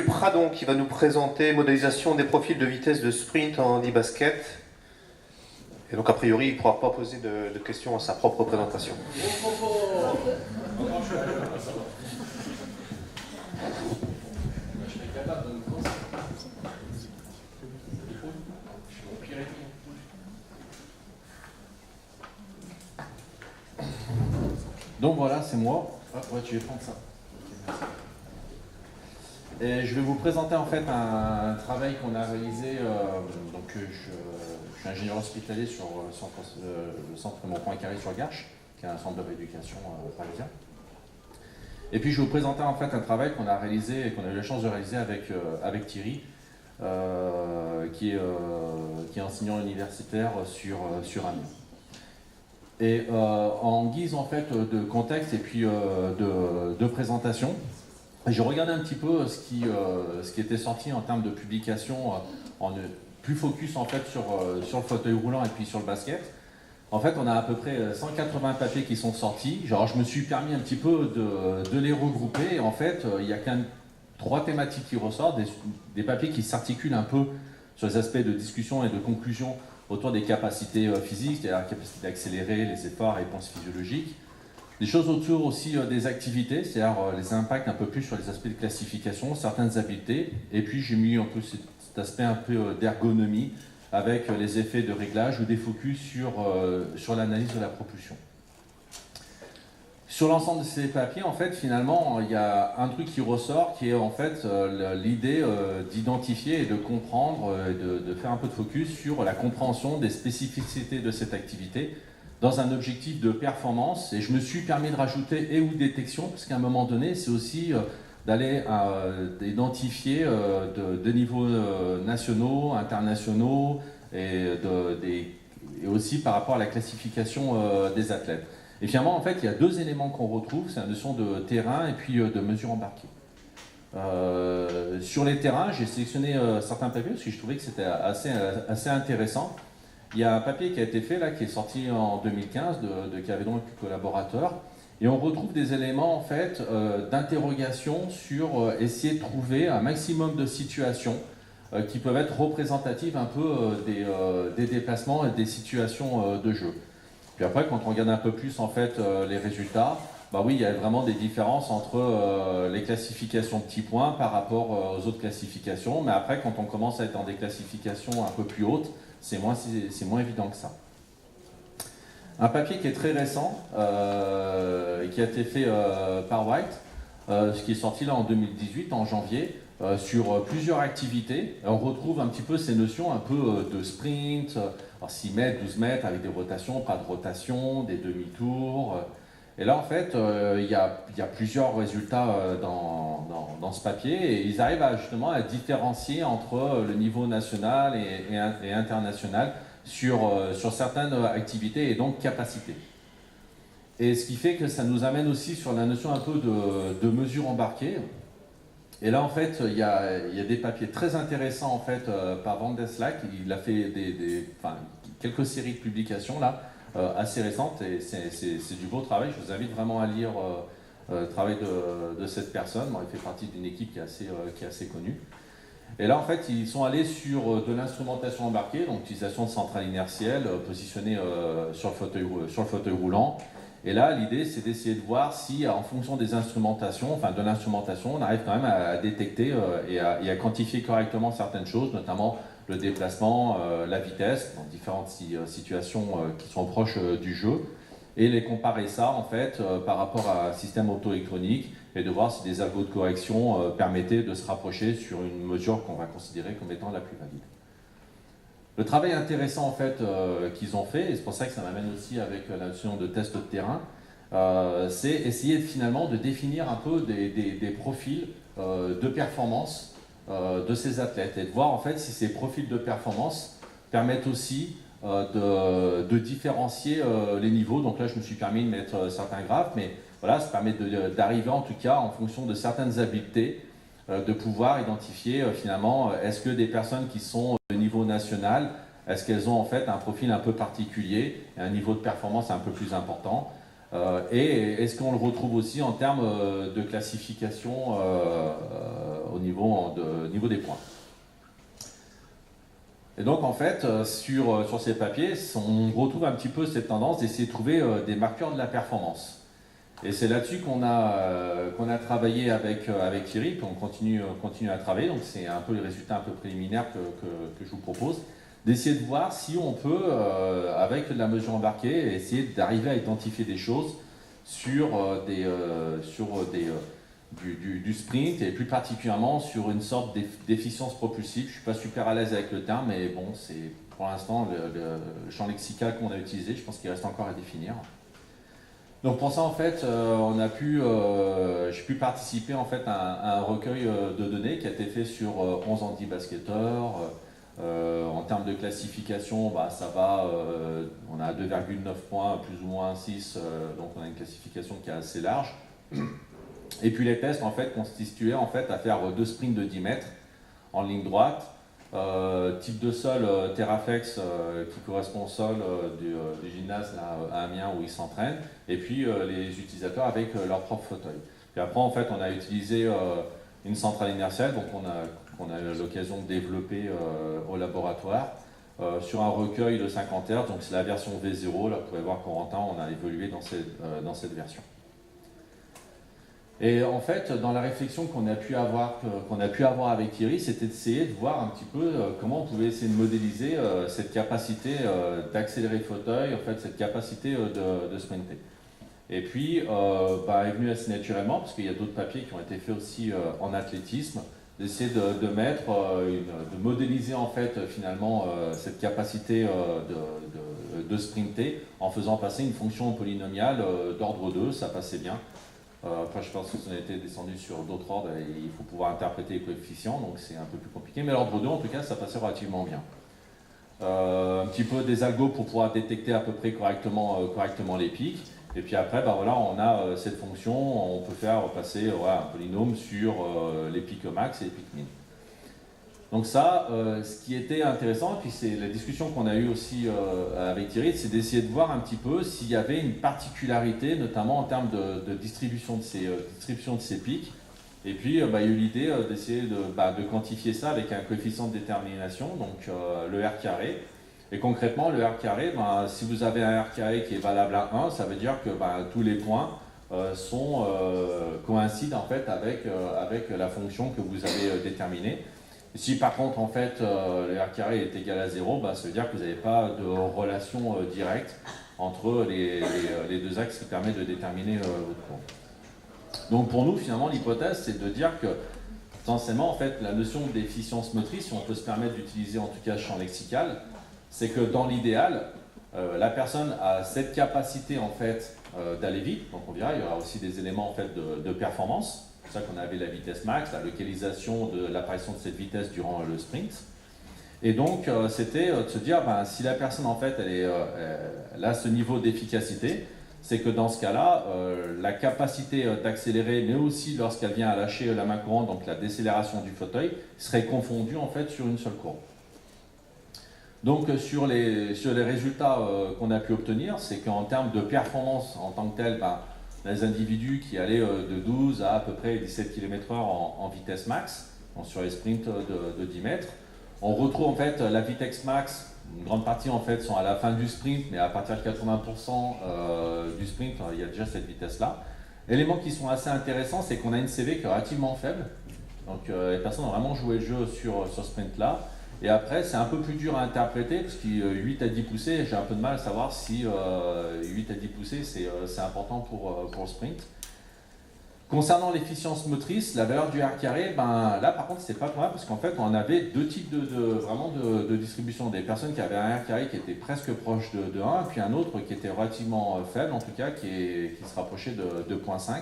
Pradon qui va nous présenter modélisation des profils de vitesse de sprint en e-basket. Et donc a priori il ne pourra pas poser de questions à sa propre présentation. Donc voilà, c'est moi. Ah, ouais, tu veux prendre ça. Et je vais vous présenter en fait un travail qu'on a réalisé. Je suis ingénieur hospitalier sur le centre Mont-Poincaré sur Garches, qui est un centre de rééducation parisien. Et puis je vais vous présenter en fait un travail qu'on a réalisé et qu'on a eu la chance de réaliser avec Thierry, qui est enseignant universitaire sur Amiens. Et en guise en fait de contexte et puis de présentation, j'ai regardé un petit peu ce qui était sorti en termes de publication, plus focus en fait sur le fauteuil roulant et puis sur le basket. En fait, on a à peu près 180 papiers qui sont sortis. Genre, je me suis permis un petit peu de les regrouper. Et en fait, il y a quand même 3 thématiques qui ressortent, des papiers qui s'articulent un peu sur les aspects de discussion et de conclusion autour des capacités physiques, c'est-à-dire la capacité d'accélérer les efforts et les réponses physiologiques. Des choses autour aussi des activités, c'est-à-dire les impacts un peu plus sur les aspects de classification, certaines habiletés. Et puis, j'ai mis un peu cet aspect un peu d'ergonomie, avec les effets de réglage ou des focus sur l'analyse de la propulsion. Sur l'ensemble de ces papiers, en fait, finalement, il y a un truc qui ressort, qui est en fait l'idée d'identifier et de comprendre, de faire un peu de focus sur la compréhension des spécificités de cette activité dans un objectif de performance. Et je me suis permis de rajouter et ou détection, parce qu'à un moment donné, c'est aussi d'aller identifier des niveaux nationaux, internationaux, et aussi par rapport à la classification des athlètes. Et finalement, en fait, il y a 2 éléments qu'on retrouve, c'est la notion de terrain et puis de mesure embarquée. Sur les terrains, j'ai sélectionné certains papiers parce que je trouvais que c'était assez intéressant. Il y a un papier qui a été fait là, qui est sorti en 2015 de Cavellon et puis collaborateurs. Et on retrouve des éléments en fait d'interrogation sur essayer de trouver un maximum de situations qui peuvent être représentatives un peu des déplacements et des situations de jeu. Puis après, quand on regarde un peu plus en fait les résultats, bah oui, il y a vraiment des différences entre les classifications de petits points par rapport aux autres classifications. Mais après, quand on commence à être dans des classifications un peu plus hautes, c'est moins évident que ça. Un papier qui est très récent, qui a été fait par White, ce qui est sorti là en 2018, en janvier, sur plusieurs activités. On retrouve un petit peu ces notions un peu de sprint, 6 mètres, 12 mètres, avec des rotations, pas de rotation, des demi-tours. Et là, en fait, il y a plusieurs résultats dans ce papier, et ils arrivent justement à différencier entre le niveau national et international sur certaines activités et donc capacités. Et ce qui fait que ça nous amène aussi sur la notion un peu de mesure embarquée. Et là, en fait, il y a des papiers très intéressants en fait, par Van der Slack. Il a fait quelques séries de publications là, assez récentes, et c'est du beau travail. Je vous invite vraiment à lire le travail de cette personne. Bon, il fait partie d'une équipe qui est assez connue. Et là, en fait, ils sont allés sur de l'instrumentation embarquée, donc utilisation de centrale inertielle positionnée sur le fauteuil roulant. Et là, l'idée, c'est d'essayer de voir si, en fonction des instrumentations, de l'instrumentation, on arrive quand même à détecter et à quantifier correctement certaines choses, notamment le déplacement, la vitesse, dans différentes situations qui sont proches du jeu, et les comparer ça, en fait, par rapport à un système optoélectronique, et de voir si des algos de correction permettaient de se rapprocher sur une mesure qu'on va considérer comme étant la plus valide. Le travail intéressant en fait qu'ils ont fait, et c'est pour ça que ça m'amène aussi avec la notion de test de terrain, c'est essayer finalement de définir un peu des profils de performance de ces athlètes, et de voir en fait si ces profils de performance permettent aussi de différencier les niveaux. Donc là, je me suis permis de mettre certains graphes, mais voilà, ça permet d'arriver en tout cas, en fonction de certaines habiletés, de pouvoir identifier finalement, est-ce que des personnes qui sont au niveau national, est-ce qu'elles ont en fait un profil un peu particulier, et un niveau de performance un peu plus important, et est-ce qu'on le retrouve aussi en termes de classification au niveau des points. Et donc en fait, sur ces papiers, on retrouve un petit peu cette tendance d'essayer de trouver des marqueurs de la performance. Et c'est là-dessus qu'on a travaillé avec Thierry, puis on continue à travailler. Donc c'est un peu les résultats un peu préliminaires que je vous propose, d'essayer de voir si on peut, avec de la mesure embarquée, essayer d'arriver à identifier des choses sur des du sprint et plus particulièrement sur une sorte d'efficience propulsive. Je ne suis pas super à l'aise avec le terme, mais bon, c'est pour l'instant le champ lexical qu'on a utilisé. Je pense qu'il reste encore à définir. Donc pour ça, en fait, j'ai pu participer en fait à un recueil de données qui a été fait sur 11 handi-basketteurs. En termes de classification, ça va, on a 2,9 points, plus ou moins 6, donc on a une classification qui est assez large. Et puis les tests en fait consistaient en fait à faire 2 sprints de 10 mètres en ligne droite, type de sol Terraflex qui correspond au sol du gymnase là, à Amiens où ils s'entraînent, et puis les utilisateurs avec leur propre fauteuil. Puis après en fait on a utilisé une centrale inertielle, donc on a eu l'occasion de développer au laboratoire sur un recueil de 50 Hz, donc c'est la version V0, là vous pouvez voir qu'en temps on a évolué dans cette version. Et en fait, dans la réflexion qu'on a pu avoir avec Thierry, c'était d'essayer de voir un petit peu comment on pouvait essayer de modéliser cette capacité d'accélérer le fauteuil, en fait, cette capacité de sprinter. Et puis, est venu assez naturellement, parce qu'il y a d'autres papiers qui ont été faits aussi en athlétisme, d'essayer de modéliser en fait finalement cette capacité de sprinter en faisant passer une fonction polynomiale d'ordre 2, ça passait bien. Après, je pense que ça a été descendu sur d'autres ordres et il faut pouvoir interpréter les coefficients, donc c'est un peu plus compliqué. Mais l'ordre 2, en tout cas, ça passait relativement bien. Un petit peu des algos pour pouvoir détecter à peu près correctement les pics. Et puis après, on a cette fonction, on peut faire passer un polynôme sur les pics max et les pics min. Donc ça, ce qui était intéressant, et puis c'est la discussion qu'on a eue aussi avec Thierry, c'est d'essayer de voir un petit peu s'il y avait une particularité, notamment en termes de distribution de ces pics. Et puis il y a eu l'idée d'essayer de quantifier ça avec un coefficient de détermination, donc le R carré. Et concrètement, le R carré, si vous avez un R carré qui est valable à 1, ça veut dire que tous les points coïncident en fait avec la fonction que vous avez déterminée. Si par contre en fait le R carré est égal à 0, ça veut dire que vous n'avez pas de relation directe entre les deux axes qui permet de déterminer votre point. Donc pour nous finalement l'hypothèse c'est de dire que potentiellement en fait la notion d'efficience motrice, si on peut se permettre d'utiliser en tout cas ce champ lexical, c'est que dans l'idéal la personne a cette capacité en fait d'aller vite, donc on verra il y aura aussi des éléments en fait de performance. C'est pour ça qu'on avait la vitesse max, la localisation de l'apparition de cette vitesse durant le sprint. Et donc, c'était de se dire, si la personne, en fait, elle a ce niveau d'efficacité, c'est que dans ce cas-là, la capacité d'accélérer, mais aussi lorsqu'elle vient à lâcher la main courante, donc la décélération du fauteuil, serait confondue, en fait, sur une seule courbe. Donc, sur les résultats qu'on a pu obtenir, c'est qu'en termes de performance en tant que tel, les individus qui allaient de 12 à peu près 17 km/h en vitesse max, sur les sprints de 10 mètres. On retrouve en fait la vitesse max, une grande partie en fait sont à la fin du sprint, mais à partir de 80% du sprint, il y a déjà cette vitesse-là. Éléments qui sont assez intéressants, c'est qu'on a une CV qui est relativement faible. Donc les personnes ont vraiment joué le jeu sur ce sprint-là. Et après, c'est un peu plus dur à interpréter, parce que 8 à 10 poussées, j'ai un peu de mal à savoir si 8 à 10 poussées, c'est important pour le sprint. Concernant l'efficience motrice, la valeur du R carré, là par contre, c'est pas pour moi, parce qu'en fait, on avait deux types de distribution. Des personnes qui avaient un R carré qui était presque proche de 1, et puis un autre qui était relativement faible, en tout cas, qui se rapprochait de 2,5.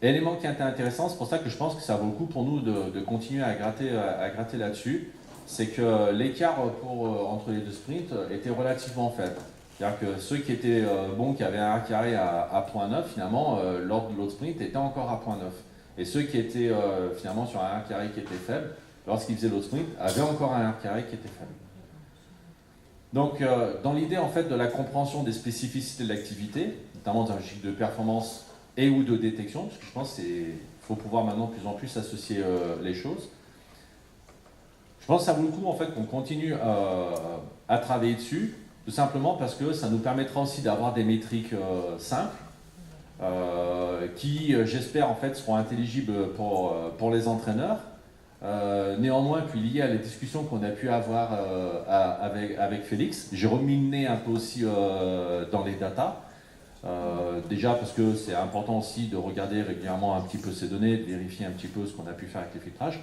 Élément qui est intéressant, c'est pour ça que je pense que ça vaut le coup pour nous de continuer à gratter là-dessus, c'est que l'écart entre les deux sprints était relativement faible. C'est-à-dire que ceux qui étaient bons, qui avaient un R carré à 0,9, finalement, lors de l'autre sprint, étaient encore à 0,9. Et ceux qui étaient finalement sur un R carré qui était faible, lorsqu'ils faisaient l'autre sprint, avaient encore un R carré qui était faible. Donc, dans l'idée en fait de la compréhension des spécificités de l'activité, notamment dans un logique de performance et ou de détection, parce que je pense qu'il faut pouvoir maintenant de plus en plus associer les choses. Je pense que ça vaut le coup en fait qu'on continue à travailler dessus, tout simplement parce que ça nous permettra aussi d'avoir des métriques simples, qui j'espère en fait seront intelligibles pour les entraîneurs. Néanmoins, puis lié à la discussion qu'on a pu avoir avec Félix, j'ai remis le nez un peu aussi dans les datas. Déjà parce que c'est important aussi de regarder régulièrement un petit peu ces données, de vérifier un petit peu ce qu'on a pu faire avec les filtrages.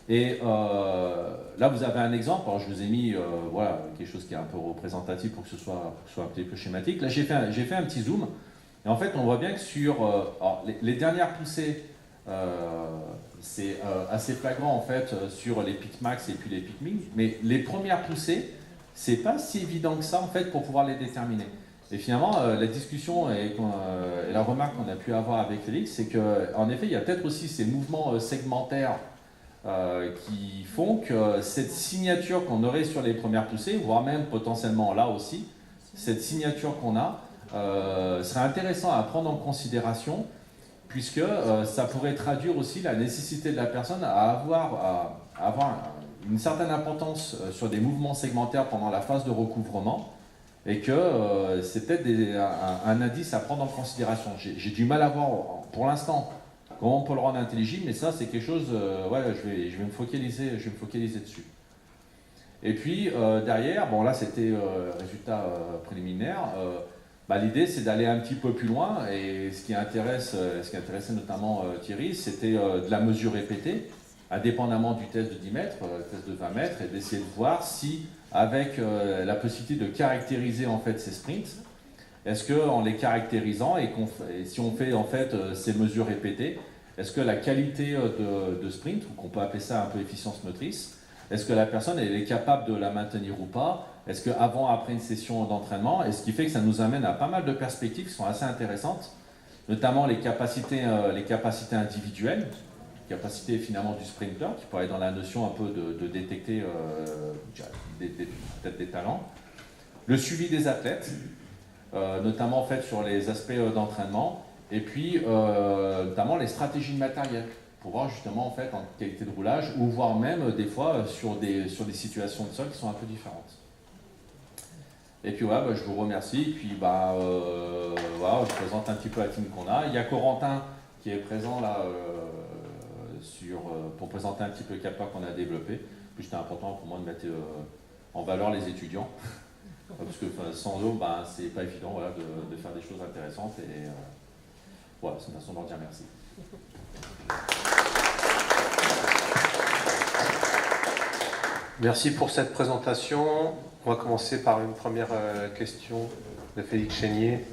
Et là, vous avez un exemple. Alors, je vous ai mis voilà, quelque chose qui est un peu représentatif pour que ce soit un petit peu schématique. Là, j'ai fait un petit zoom. Et en fait, on voit bien que sur les dernières poussées, c'est assez flagrant en fait sur les pics max et puis les pics min. Mais les premières poussées, c'est pas si évident que ça en fait pour pouvoir les déterminer. Et finalement, la discussion et la remarque qu'on a pu avoir avec Félix, c'est qu'en effet, il y a peut-être aussi ces mouvements segmentaires qui font que cette signature qu'on aurait sur les premières poussées, voire même potentiellement là aussi, cette signature qu'on a, serait intéressant à prendre en considération, puisque ça pourrait traduire aussi la nécessité de la personne à avoir une certaine importance sur des mouvements segmentaires pendant la phase de recouvrement, et que c'est peut-être un indice à prendre en considération. J'ai du mal à voir pour l'instant comment on peut le rendre intelligible, mais ça c'est quelque chose, ouais, je vais me focaliser dessus. Et puis derrière, bon là c'était résultat préliminaire, l'idée c'est d'aller un petit peu plus loin, et ce qui intéressait notamment Thierry, c'était de la mesure répétée, indépendamment du test de 10 mètres, test de 20 mètres, et d'essayer de voir si, avec la possibilité de caractériser en fait ces sprints, est-ce qu'en les caractérisant et si on fait en fait ces mesures répétées, est-ce que la qualité de sprint, ou qu'on peut appeler ça un peu efficience motrice, est-ce que la personne elle est capable de la maintenir ou pas? Est-ce qu'avant, après une session d'entraînement, et ce qui fait que ça nous amène à pas mal de perspectives qui sont assez intéressantes, notamment les capacités individuelles, capacité finalement du sprinter, qui pourrait être dans la notion un peu de détecter peut-être des talents. Le suivi des athlètes, notamment en fait sur les aspects d'entraînement, et puis notamment les stratégies de matériel, pour voir justement en fait en qualité de roulage, ou voire même des fois sur des situations de sol qui sont un peu différentes. Et puis voilà, je vous remercie, puis voilà, je présente un petit peu la team qu'on a. Il y a Corentin qui est présent là pour présenter un petit peu le Kappa qu'on a développé. Puis c'était important pour moi de mettre en valeur les étudiants, parce que sans eux, c'est pas évident voilà, de faire des choses intéressantes, et voilà, c'est une façon de leur dire merci. Merci pour cette présentation. On va commencer par une première question de Félix Chénier.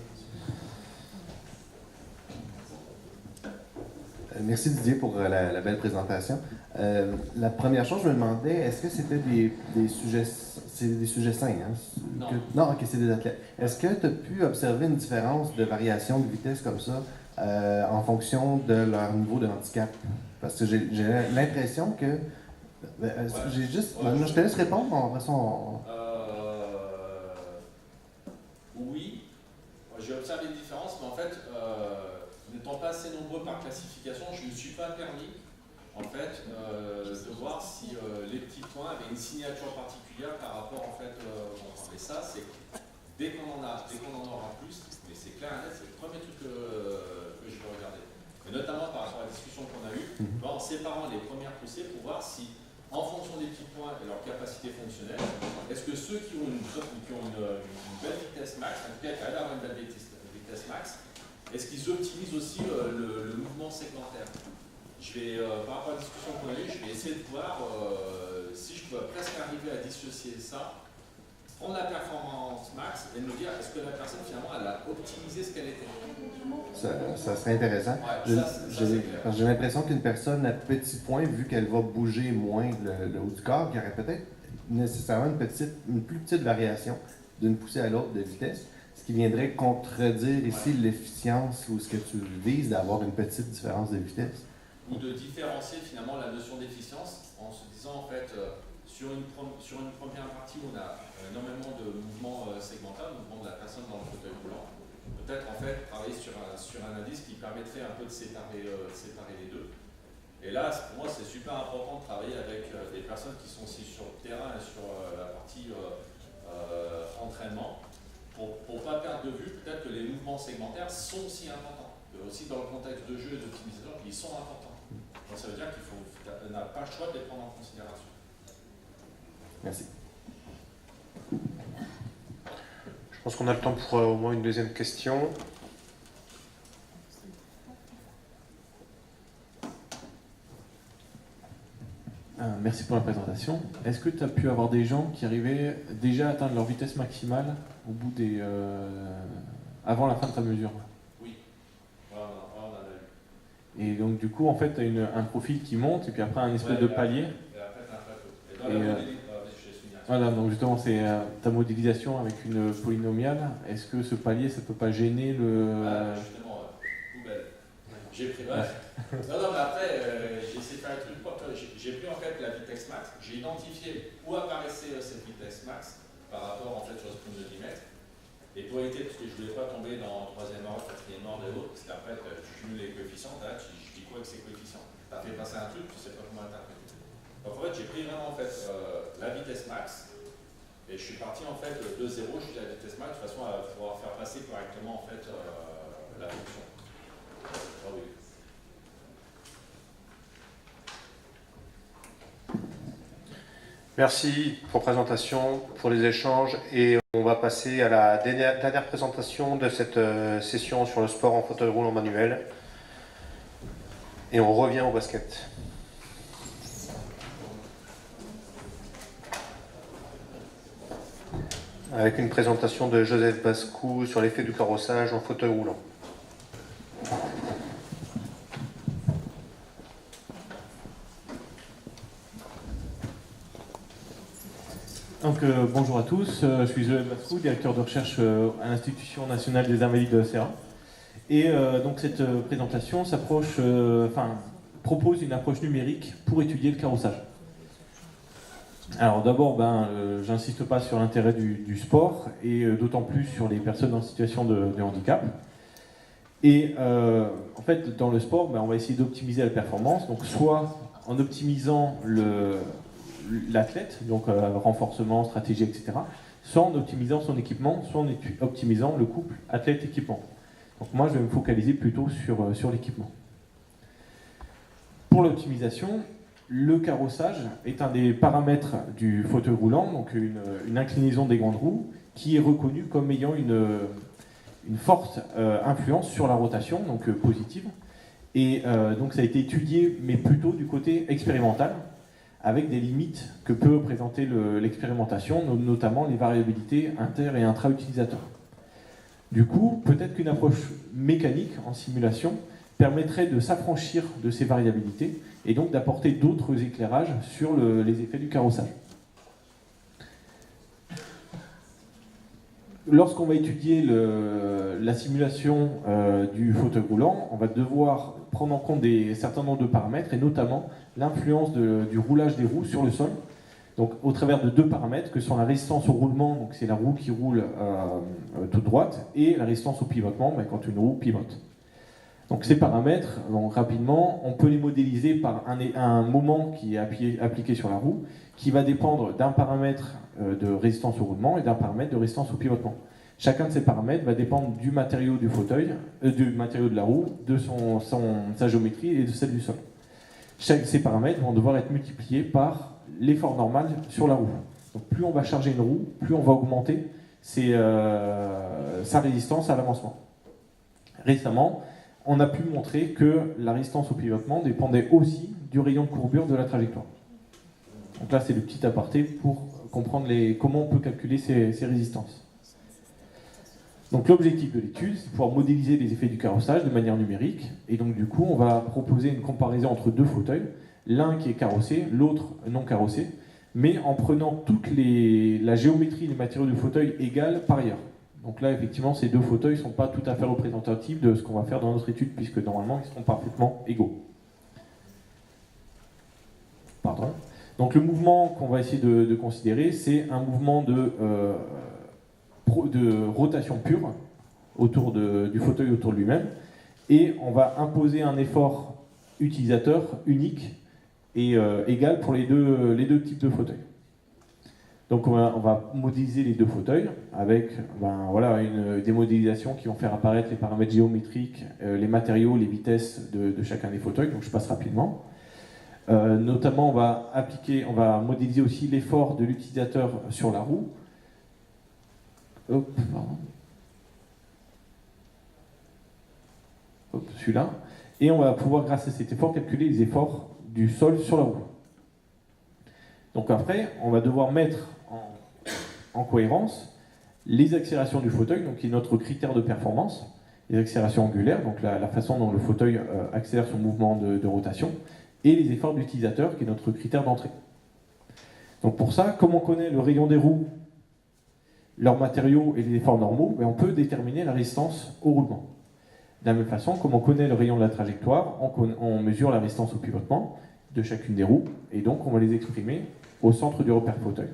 Merci Didier pour la belle présentation. La première chose, je me demandais, est-ce que c'était des sujets sains? Hein? Non, ok, c'est des athlètes. Est-ce que tu as pu observer une différence de variation de vitesse comme ça en fonction de leur niveau de handicap? Parce que j'ai l'impression que... je te laisse répondre, en façon... Oui, j'ai observé des différences, mais en fait, n'étant pas assez nombreux par classification, je ne me suis pas permis en fait, de voir si les petits points avaient une signature particulière par rapport en fait et ça, c'est dès qu'on en aura plus, mais c'est clair et net, c'est le premier truc que je vais regarder. Et notamment par rapport à la discussion qu'on a eue, en séparant les premières poussées pour voir si, en fonction des petits points et leur capacité fonctionnelle, est-ce que ceux qui ont une belle vitesse max, en tout cas qui arrivent à avoir une belle vitesse max, est-ce qu'ils optimisent aussi le mouvement segmentaire? Je vais, par rapport à la discussion qu'on a eue, je vais essayer de voir si je peux presque arriver à dissocier ça, prendre la performance max et me dire est-ce que la personne finalement elle a optimisé ce qu'elle était. Ça serait intéressant. Ouais, j'ai l'impression qu'une personne à petit point, vu qu'elle va bouger moins le haut du corps, qui aurait peut-être nécessairement une plus petite variation d'une poussée à l'autre de vitesse, ce qui viendrait contredire ici l'efficience ou ce que tu vises d'avoir une petite différence de vitesse. Ou de différencier finalement la notion d'efficience en se disant en fait sur une première partie où on a énormément de mouvements segmentaires, mouvements de la personne dans le fauteuil roulant, peut-être en fait travailler sur un indice qui permettrait un peu de séparer les deux. Et là, pour moi, c'est super important de travailler avec des personnes qui sont aussi sur le terrain et sur la partie entraînement pour ne pas perdre de vue peut-être que les mouvements segmentaires sont aussi importants, aussi dans le contexte de jeu et d'optimisation, ils sont importants. Donc ça veut dire qu'on n'a pas le choix de les prendre en considération. Merci. Je pense qu'on a le temps pour au moins une deuxième question. merci pour la présentation. Est-ce que tu as pu avoir des gens qui arrivaient déjà à atteindre leur vitesse maximale au bout des, avant la fin de ta mesure? Oui. Voilà, on en a eu. Et donc du coup, en fait, tu as un profil qui monte et puis après un espèce de palier. Et après, tu as un plateau. Et dans la voilà, donc justement, c'est ta modélisation avec une polynomiale. Est-ce que ce palier, ça peut pas gêner le... justement, poubelle. J'ai pris... non, mais après, j'ai essayé de faire un truc propre. J'ai pris en fait la vitesse max. J'ai identifié où apparaissait cette vitesse max par rapport en fait sur ce point de 10 mètres. Et pour éviter, parce que je ne voulais pas tomber dans 3e ordre, 4e ordre et autres, parce qu'après, tu cumules les coefficients, là, je dis quoi avec ces coefficients? Tu as fait passer un truc, tu ne sais pas comment l'interpréter. Donc en fait, j'ai pris vraiment en fait, la vitesse max, et je suis parti en fait de 0 jusqu'à la vitesse max, de façon à pouvoir faire passer correctement en fait, la fonction. Ah oui. Merci pour la présentation, pour les échanges, et on va passer à la dernière présentation de cette session sur le sport en fauteuil roulant manuel. Et on revient au basket. Avec une présentation de Joseph Bascou sur l'effet du carrossage en fauteuil roulant. Donc bonjour à tous, je suis Joseph Bascou, directeur de recherche à l'Institution nationale des invalides de la CERA. Et donc cette présentation propose une approche numérique pour étudier le carrossage. Alors d'abord, j'insiste pas sur l'intérêt du sport et d'autant plus sur les personnes en situation de handicap. Et en fait, dans le sport, on va essayer d'optimiser la performance, donc soit en optimisant l'athlète, donc renforcement, stratégie, etc., soit en optimisant son équipement, soit en optimisant le couple athlète-équipement. Donc moi, je vais me focaliser plutôt sur l'équipement. Pour l'optimisation, le carrossage est un des paramètres du fauteuil roulant, donc une inclinaison des grandes roues, qui est reconnue comme ayant une forte influence sur la rotation, donc positive. Et donc ça a été étudié, mais plutôt du côté expérimental, avec des limites que peut présenter l'expérimentation, notamment les variabilités inter- et intra-utilisateurs. Du coup, peut-être qu'une approche mécanique en simulation permettrait de s'affranchir de ces variabilités et donc d'apporter d'autres éclairages sur les effets du carrossage. Lorsqu'on va étudier la simulation du fauteuil roulant, on va devoir prendre en compte un certain nombre de paramètres et notamment l'influence du roulage des roues sur le sol. Donc au travers de deux paramètres que sont la résistance au roulement, donc c'est la roue qui roule toute droite, et la résistance au pivotement, quand une roue pivote. Donc ces paramètres, rapidement, on peut les modéliser par un moment qui est appliqué sur la roue, qui va dépendre d'un paramètre de résistance au roulement et d'un paramètre de résistance au pivotement. Chacun de ces paramètres va dépendre du matériau du fauteuil, du matériau de la roue, de sa géométrie et de celle du sol. Ces paramètres vont devoir être multipliés par l'effort normal sur la roue. Donc plus on va charger une roue, plus on va augmenter sa résistance à l'avancement. Récemment, on a pu montrer que la résistance au pivotement dépendait aussi du rayon de courbure de la trajectoire. Donc là, c'est le petit aparté pour comprendre comment on peut calculer ces résistances. Donc l'objectif de l'étude, c'est de pouvoir modéliser les effets du carrossage de manière numérique. Et donc du coup, on va proposer une comparaison entre deux fauteuils, l'un qui est carrossé, l'autre non carrossé, mais en prenant toute la géométrie des matériaux du fauteuil égale par ailleurs. Donc là, effectivement, ces deux fauteuils ne sont pas tout à fait représentatifs de ce qu'on va faire dans notre étude, puisque normalement, ils seront parfaitement égaux. Pardon. Donc le mouvement qu'on va essayer de considérer, c'est un mouvement de rotation pure autour du fauteuil autour de lui-même, et on va imposer un effort utilisateur unique et égal pour les deux types de fauteuils. Donc on va modéliser les deux fauteuils avec des modélisations qui vont faire apparaître les paramètres géométriques, les matériaux, les vitesses de chacun des fauteuils, donc je passe rapidement. Notamment on va modéliser aussi l'effort de l'utilisateur sur la roue. Celui-là. Et on va pouvoir, grâce à cet effort, calculer les efforts du sol sur la roue. Donc après, on va devoir mettre en cohérence les accélérations du fauteuil, donc qui est notre critère de performance, les accélérations angulaires, donc la façon dont le fauteuil accélère son mouvement de rotation, et les efforts d'utilisateur, qui est notre critère d'entrée. Donc pour ça, comme on connaît le rayon des roues, leurs matériaux et les efforts normaux, on peut déterminer la résistance au roulement. De la même façon, comme on connaît le rayon de la trajectoire, on mesure la résistance au pivotement de chacune des roues, et donc on va les exprimer au centre du repère fauteuil.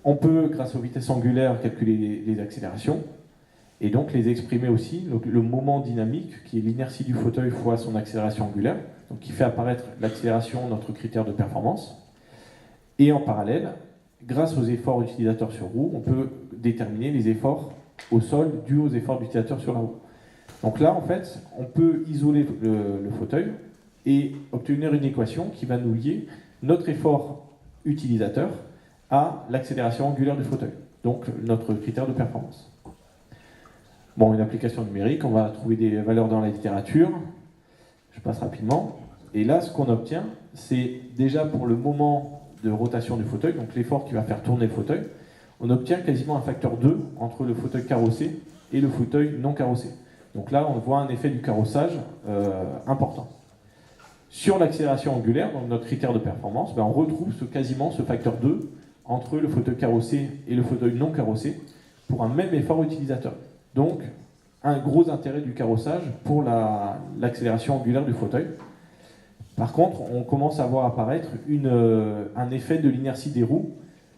On peut, grâce aux vitesses angulaires, calculer les accélérations, et donc les exprimer aussi, le moment dynamique, qui est l'inertie du fauteuil fois son accélération angulaire, donc qui fait apparaître l'accélération, notre critère de performance. Et en parallèle, grâce aux efforts utilisateurs sur roue, on peut déterminer les efforts au sol dus aux efforts d'utilisateur sur la roue. Donc là, en fait, on peut isoler le fauteuil et obtenir une équation qui va nous lier notre effort utilisateur à l'accélération angulaire du fauteuil, donc notre critère de performance. Bon, une application numérique, on va trouver des valeurs dans la littérature, je passe rapidement, et là, ce qu'on obtient, c'est déjà pour le moment de rotation du fauteuil, donc l'effort qui va faire tourner le fauteuil, on obtient quasiment un facteur 2 entre le fauteuil carrossé et le fauteuil non carrossé. Donc là, on voit un effet du carrossage important. Sur l'accélération angulaire, donc notre critère de performance, on retrouve quasiment ce facteur 2 entre le fauteuil carrossé et le fauteuil non carrossé pour un même effort utilisateur. Donc, un gros intérêt du carrossage pour l'accélération angulaire du fauteuil. Par contre, on commence à voir apparaître un effet de l'inertie des roues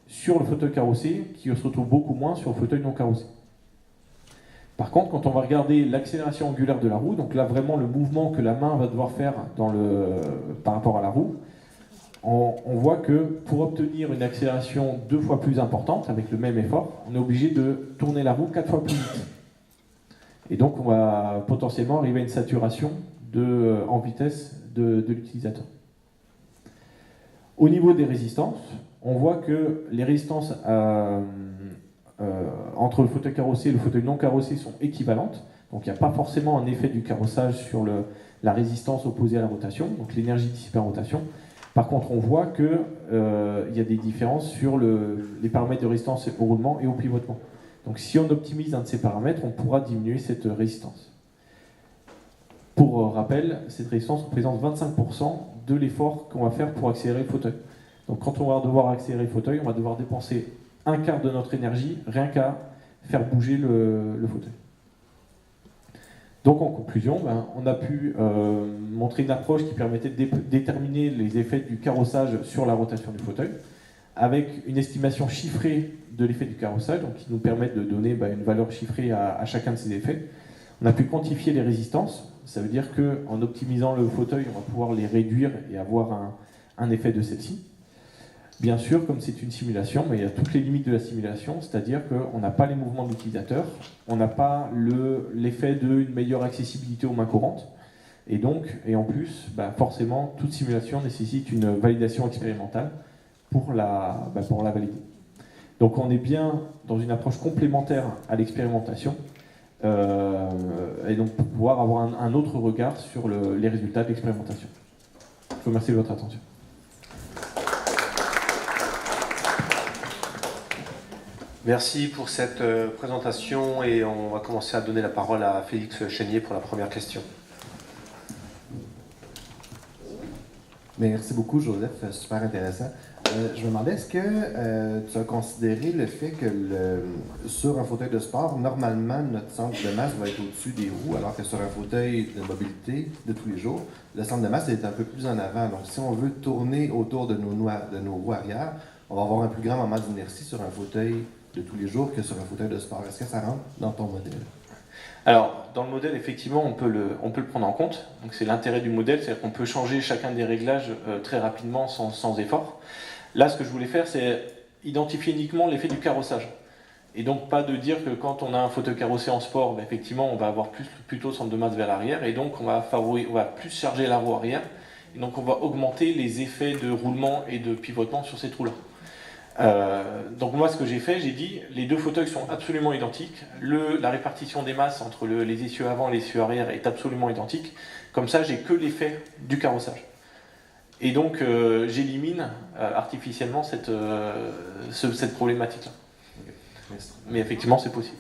sur le fauteuil carrossé qui se retrouve beaucoup moins sur le fauteuil non carrossé. Par contre, quand on va regarder l'accélération angulaire de la roue, donc là vraiment le mouvement que la main va devoir faire par rapport à la roue, on voit que pour obtenir une accélération 2 fois plus importante avec le même effort, on est obligé de tourner la roue 4 fois plus vite. Et donc on va potentiellement arriver à une saturation en vitesse de l'utilisateur. Au niveau des résistances, on voit que les résistances entre le fauteuil carrossé et le fauteuil non carrossé sont équivalentes. Donc il n'y a pas forcément un effet du carrossage sur la résistance opposée à la rotation, donc l'énergie dissipée en rotation. Par contre, on voit qu'il y a des différences sur les paramètres de résistance au roulement et au pivotement. Donc si on optimise un de ces paramètres, on pourra diminuer cette résistance. Pour rappel, cette résistance représente 25% de l'effort qu'on va faire pour accélérer le fauteuil. Donc quand on va devoir accélérer le fauteuil, on va devoir dépenser un quart de notre énergie rien qu'à faire bouger le fauteuil. Donc en conclusion, on a pu montrer une approche qui permettait de déterminer les effets du carrossage sur la rotation du fauteuil, avec une estimation chiffrée de l'effet du carrossage, donc qui nous permet de donner une valeur chiffrée à chacun de ces effets. On a pu quantifier les résistances, ça veut dire qu'en optimisant le fauteuil, on va pouvoir les réduire et avoir un effet de celle-ci. Bien sûr, comme c'est une simulation, mais il y a toutes les limites de la simulation, c'est-à-dire qu'on n'a pas les mouvements de l'utilisateur, on n'a pas l'effet d'une meilleure accessibilité aux mains courantes, et en plus, forcément, toute simulation nécessite une validation expérimentale pour la valider. Donc on est bien dans une approche complémentaire à l'expérimentation, et donc pour pouvoir avoir un autre regard sur les résultats de l'expérimentation. Je vous remercie de votre attention. Merci pour cette présentation et on va commencer à donner la parole à Félix Chénier pour la première question. Merci beaucoup, Joseph, super intéressant. Je me demandais, est-ce que tu as considéré le fait que sur un fauteuil de sport, normalement, notre centre de masse va être au-dessus des roues, alors que sur un fauteuil de mobilité de tous les jours, le centre de masse est un peu plus en avant. Donc, si on veut tourner autour de nos roues arrière, on va avoir un plus grand moment d'inertie sur un fauteuil de tous les jours que sur un fauteuil de sport. Est-ce que ça rentre dans ton modèle? Alors, dans le modèle, effectivement, on peut le prendre en compte. Donc, c'est l'intérêt du modèle, c'est-à-dire qu'on peut changer chacun des réglages très rapidement, sans effort. Là, ce que je voulais faire, c'est identifier uniquement l'effet du carrossage. Et donc, pas de dire que quand on a un fauteuil carrossé en sport, effectivement, on va avoir plutôt centre de masse vers l'arrière, et donc on va plus charger la roue arrière, et donc on va augmenter les effets de roulement et de pivotement sur ces trous-là. Donc moi, ce que j'ai fait, j'ai dit, les deux fauteuils sont absolument identiques, la répartition des masses entre les essieux avant et les essieux arrière est absolument identique, comme ça, j'ai que l'effet du carrossage. Et donc j'élimine artificiellement cette problématique-là. Mais effectivement, c'est possible.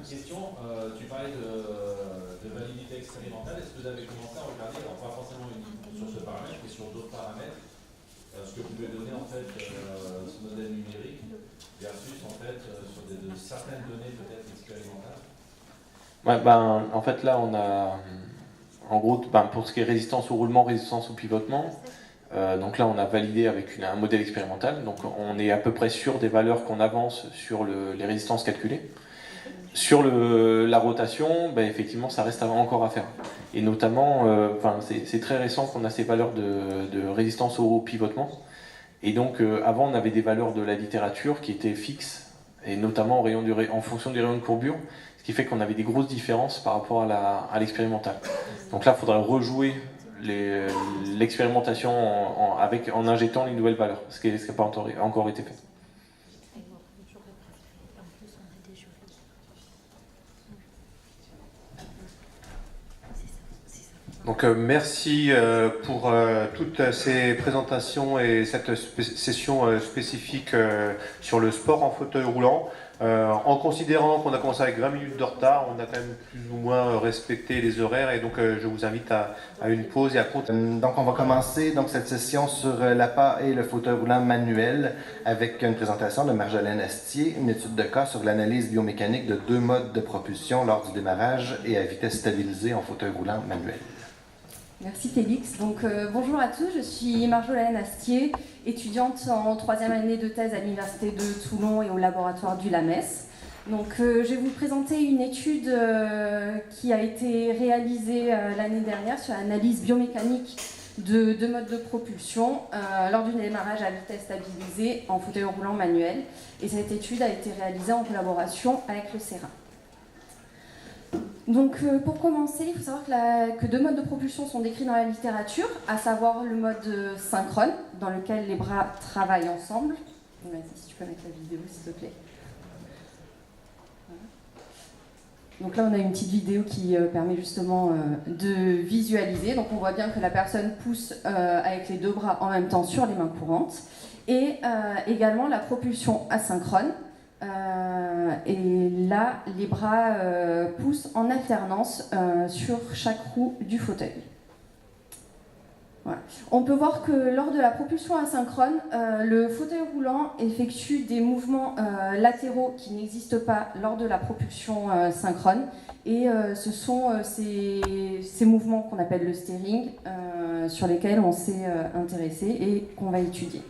Question, tu parlais de validité expérimentale. Est-ce que vous avez commencé à regarder, alors pas forcément uniquement sur ce paramètre, mais sur d'autres paramètres, ce que pouvait donner en fait ce modèle numérique versus en fait sur certaines données peut-être expérimentales? Ouais, en fait là on a en gros pour ce qui est résistance au roulement, résistance au pivotement, donc là on a validé avec un modèle expérimental, donc on est à peu près sûr des valeurs qu'on avance sur les résistances calculées. Sur la rotation, effectivement ça reste encore à faire. Et notamment, c'est très récent qu'on a ces valeurs de résistance au pivotement. Et donc avant on avait des valeurs de la littérature qui étaient fixes, et notamment en fonction des rayons de courbure, ce qui fait qu'on avait des grosses différences par rapport à l'expérimental. Donc là il faudrait rejouer l'expérimentation en injectant les nouvelles valeurs, ce qui n'a pas encore été fait. Donc merci pour toutes ces présentations et cette session spécifique sur le sport en fauteuil roulant. En considérant qu'on a commencé avec 20 minutes de retard, on a quand même plus ou moins respecté les horaires et donc je vous invite à une pause et à continuer. Donc on va commencer cette session sur l'APA et le fauteuil roulant manuel avec une présentation de Marjolaine Astier, une étude de cas sur l'analyse biomécanique de 2 modes de propulsion lors du démarrage et à vitesse stabilisée en fauteuil roulant manuel. Merci Félix. Donc, bonjour à tous, je suis Marjolaine Astier, étudiante en 3e année de thèse à l'Université de Toulon et au laboratoire du LAMES. Donc, je vais vous présenter une étude qui a été réalisée l'année dernière sur l'analyse biomécanique de 2 modes de propulsion lors du démarrage à vitesse stabilisée en fauteuil roulant manuel. Et cette étude a été réalisée en collaboration avec le CERA. Donc pour commencer, il faut savoir que 2 modes de propulsion sont décrits dans la littérature, à savoir le mode synchrone, dans lequel les bras travaillent ensemble. Vas-y, si tu peux mettre la vidéo, s'il te plaît. Voilà. Donc là, on a une petite vidéo qui permet justement de visualiser. Donc on voit bien que la personne pousse avec les 2 bras en même temps sur les mains courantes. Et également la propulsion asynchrone. Et là, les bras poussent en alternance sur chaque roue du fauteuil. Voilà. On peut voir que lors de la propulsion asynchrone, le fauteuil roulant effectue des mouvements latéraux qui n'existent pas lors de la propulsion synchrone. Et ce sont ces mouvements qu'on appelle le steering, sur lesquels on s'est intéressé et qu'on va étudier.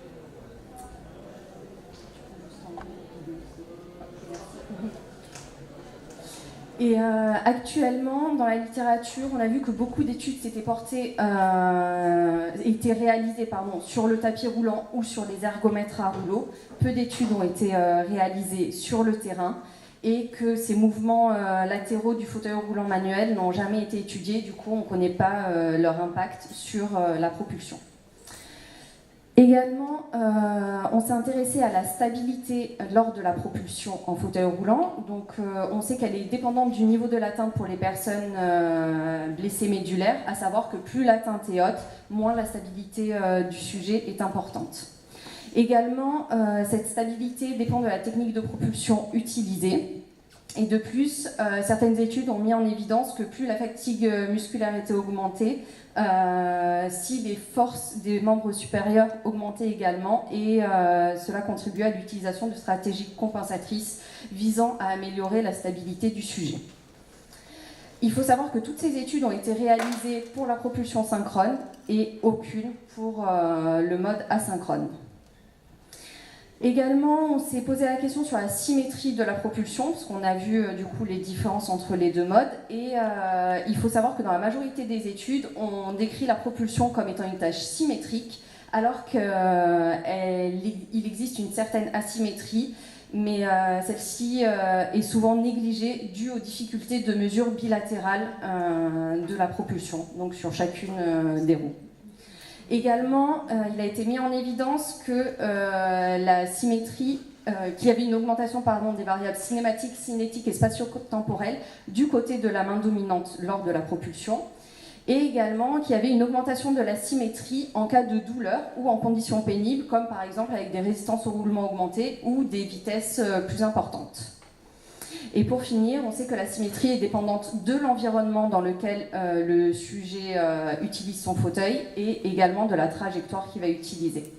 Et actuellement, dans la littérature, on a vu que beaucoup d'études étaient réalisées sur le tapis roulant ou sur les ergomètres à rouleau. Peu d'études ont été réalisées sur le terrain et que ces mouvements latéraux du fauteuil roulant manuel n'ont jamais été étudiés. Du coup, on ne connaît pas leur impact sur la propulsion. Également, on s'est intéressé à la stabilité lors de la propulsion en fauteuil roulant. Donc, on sait qu'elle est dépendante du niveau de l'atteinte pour les personnes blessées médulaires, à savoir que plus l'atteinte est haute, moins la stabilité du sujet est importante. Également, cette stabilité dépend de la technique de propulsion utilisée. Et de plus, certaines études ont mis en évidence que plus la fatigue musculaire était augmentée, si les forces des membres supérieurs augmentaient également, et cela contribuait à l'utilisation de stratégies compensatrices visant à améliorer la stabilité du sujet. Il faut savoir que toutes ces études ont été réalisées pour la propulsion synchrone et aucune pour le mode asynchrone. Également, on s'est posé la question sur la symétrie de la propulsion, parce qu'on a vu du coup les différences entre les 2 modes. Et il faut savoir que dans la majorité des études, on décrit la propulsion comme étant une tâche symétrique, alors qu'il existe une certaine asymétrie, mais celle-ci est souvent négligée due aux difficultés de mesure bilatérale de la propulsion, donc sur chacune des roues. Également, il a été mis en évidence que la symétrie qu'il y avait une augmentation des variables cinématiques, cinétiques et spatio-temporelles du côté de la main dominante lors de la propulsion, et également qu'il y avait une augmentation de la symétrie en cas de douleur ou en conditions pénibles, comme par exemple avec des résistances au roulement augmentées ou des vitesses plus importantes. Et pour finir, on sait que la symétrie est dépendante de l'environnement dans lequel le sujet utilise son fauteuil et également de la trajectoire qu'il va utiliser.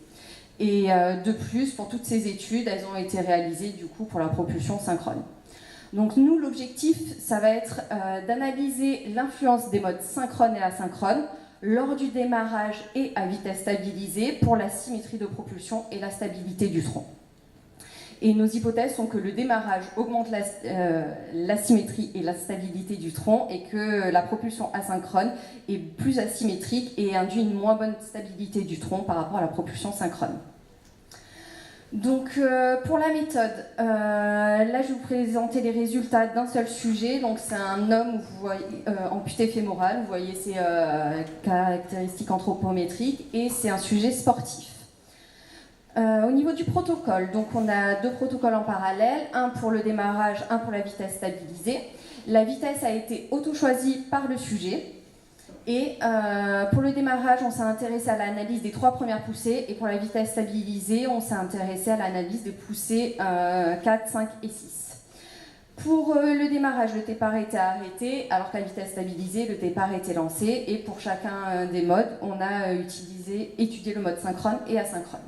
Et de plus, pour toutes ces études, elles ont été réalisées du coup pour la propulsion synchrone. Donc nous, l'objectif, ça va être d'analyser l'influence des modes synchrone et asynchrone lors du démarrage et à vitesse stabilisée pour la symétrie de propulsion et la stabilité du tronc. Et nos hypothèses sont que le démarrage augmente la symétrie et la stabilité du tronc et que la propulsion asynchrone est plus asymétrique et induit une moins bonne stabilité du tronc par rapport à la propulsion synchrone. Donc pour la méthode, là je vais vous présenter les résultats d'un seul sujet. Donc c'est un homme vous voyez, amputé fémoral, vous voyez ses caractéristiques anthropométriques, et c'est un sujet sportif. Au niveau du protocole, donc on a deux protocoles en parallèle, un pour le démarrage, un pour la vitesse stabilisée. La vitesse a été auto-choisie par le sujet. Et pour le démarrage, on s'est intéressé à l'analyse des 3 premières poussées, et pour la vitesse stabilisée, on s'est intéressé à l'analyse des poussées 4, 5 et 6. Pour le démarrage, le départ était arrêté, alors qu'à la vitesse stabilisée, le départ était lancé, et pour chacun des modes, on a étudié le mode synchrone et asynchrone.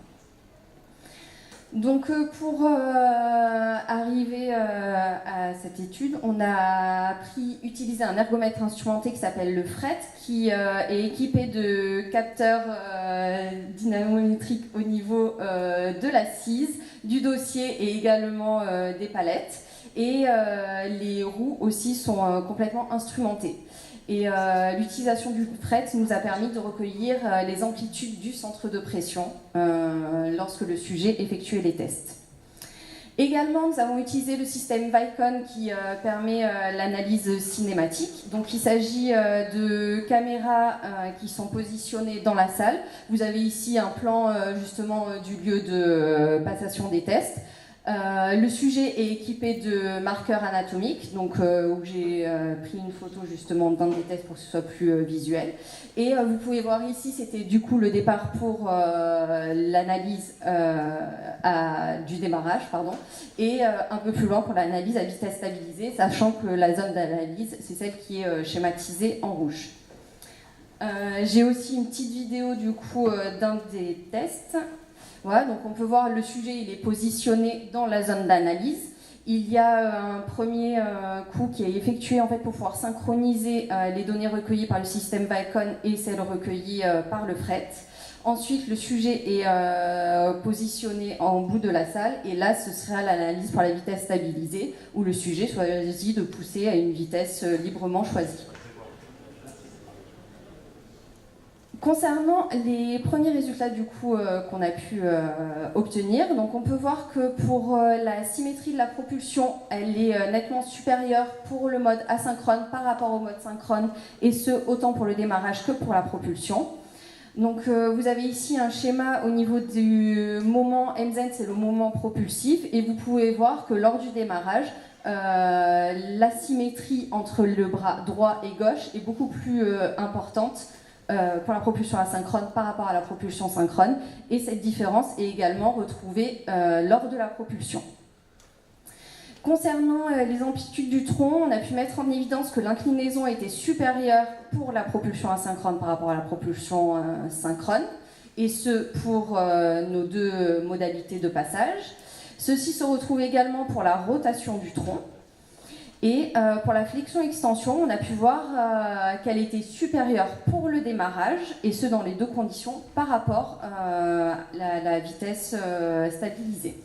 Donc pour arriver à cette étude, on a utilisé un ergomètre instrumenté qui s'appelle le FRET, qui est équipé de capteurs dynamométriques au niveau de l'assise, du dossier et également des palettes. Et les roues aussi sont complètement instrumentées. Et l'utilisation du FRET nous a permis de recueillir les amplitudes du centre de pression lorsque le sujet effectuait les tests. Également, nous avons utilisé le système Vicon qui permet l'analyse cinématique. Donc, il s'agit de caméras qui sont positionnées dans la salle. Vous avez ici un plan justement du lieu de passation des tests. Le sujet est équipé de marqueurs anatomiques, donc où j'ai pris une photo justement d'un des tests pour que ce soit plus visuel. Et vous pouvez voir ici, c'était du coup le départ pour l'analyse du démarrage, et un peu plus loin pour l'analyse à vitesse stabilisée, sachant que la zone d'analyse, c'est celle qui est schématisée en rouge. J'ai aussi une petite vidéo du coup d'un des tests. Voilà, donc on peut voir le sujet, il est positionné dans la zone d'analyse. Il y a un premier coup qui est effectué en fait pour pouvoir synchroniser les données recueillies par le système Vicon et celles recueillies par le FRET. Ensuite, le sujet est positionné en bout de la salle, et là, ce sera l'analyse pour la vitesse stabilisée, où le sujet choisit de pousser à une vitesse librement choisie. Concernant les premiers résultats du coup qu'on a pu obtenir, donc on peut voir que pour la symétrie de la propulsion, elle est nettement supérieure pour le mode asynchrone par rapport au mode synchrone, et ce autant pour le démarrage que pour la propulsion. Donc vous avez ici un schéma au niveau du moment MZ, c'est le moment propulsif, et vous pouvez voir que lors du démarrage, l'asymétrie entre le bras droit et gauche est beaucoup plus importante pour la propulsion asynchrone par rapport à la propulsion synchrone, et cette différence est également retrouvée lors de la propulsion. Concernant les amplitudes du tronc, on a pu mettre en évidence que l'inclinaison était supérieure pour la propulsion asynchrone par rapport à la propulsion synchrone, et ce pour nos deux modalités de passage. Ceci se retrouve également pour la rotation du tronc. Et pour la flexion-extension, on a pu voir qu'elle était supérieure pour le démarrage, et ce dans les deux conditions par rapport à la vitesse stabilisée.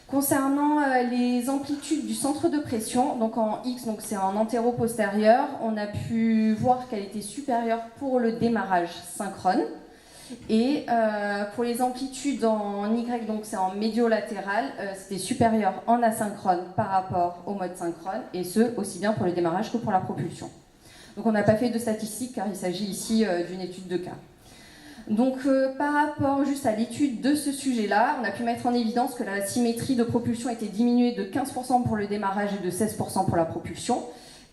Concernant les amplitudes du centre de pression, donc en X, donc c'est en antéro-postérieur, on a pu voir qu'elle était supérieure pour le démarrage synchrone. Et pour les amplitudes en Y, donc c'est en médiolatéral, c'était supérieur en asynchrone par rapport au mode synchrone, et ce aussi bien pour le démarrage que pour la propulsion. Donc on n'a pas fait de statistiques car il s'agit ici d'une étude de cas. Donc par rapport juste à l'étude de ce sujet-là, on a pu mettre en évidence que la symétrie de propulsion était diminuée de 15% pour le démarrage et de 16% pour la propulsion,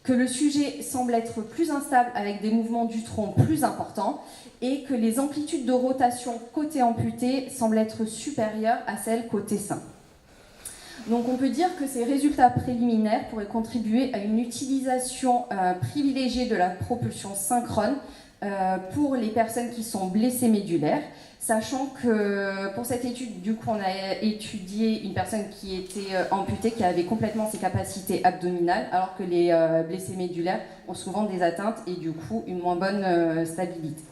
que le sujet semble être plus instable avec des mouvements du tronc plus importants et que les amplitudes de rotation côté amputé semblent être supérieures à celles côté sain. Donc on peut dire que ces résultats préliminaires pourraient contribuer à une utilisation privilégiée de la propulsion synchrone pour les personnes qui sont blessées médulaires, sachant que pour cette étude, du coup, on a étudié une personne qui était amputée, qui avait complètement ses capacités abdominales, alors que les blessés médulaires ont souvent des atteintes et du coup une moins bonne stabilité.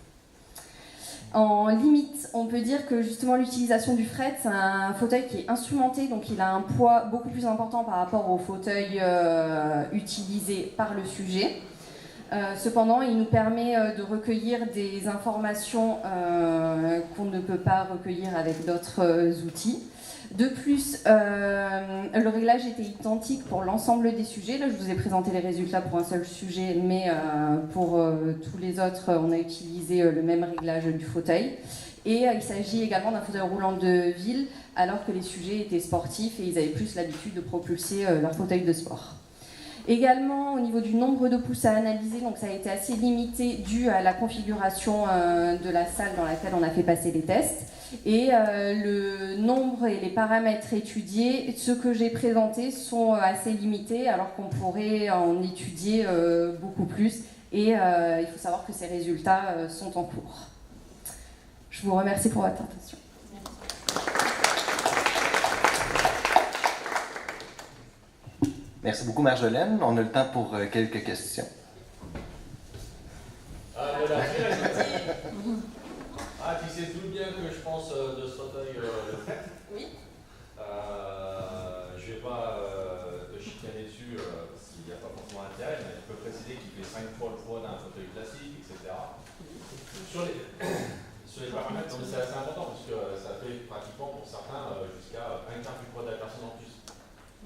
En limite, on peut dire que justement l'utilisation du fret, c'est un fauteuil qui est instrumenté, donc il a un poids beaucoup plus important par rapport au fauteuil utilisé par le sujet. Cependant, il nous permet de recueillir des informations qu'on ne peut pas recueillir avec d'autres outils. De plus, le réglage était identique pour l'ensemble des sujets. Là, je vous ai présenté les résultats pour un seul sujet, mais pour tous les autres, on a utilisé le même réglage du fauteuil. Et il s'agit également d'un fauteuil roulant de ville, alors que les sujets étaient sportifs et ils avaient plus l'habitude de propulser leur fauteuil de sport. Également, au niveau du nombre de pouces à analyser, donc ça a été assez limité dû à la configuration de la salle dans laquelle on a fait passer les tests. Et le nombre et les paramètres étudiés, ceux que j'ai présentés, sont assez limités alors qu'on pourrait en étudier beaucoup plus. Et il faut savoir que ces résultats sont en cours. Je vous remercie pour votre attention. Merci beaucoup, Marjolaine. On a le temps pour quelques questions. Tu sais tout bien que je pense de ce fauteuil le fait. Oui. Je ne vais pas te chicaner dessus parce qu'il n'y a pas forcément intérêt, mais je peux préciser qu'il fait 5 fois le poids d'un fauteuil classique, etc. Sur les paramètres, c'est assez important parce que ça fait pratiquement pour certains jusqu'à un quart du poids de la personne en plus.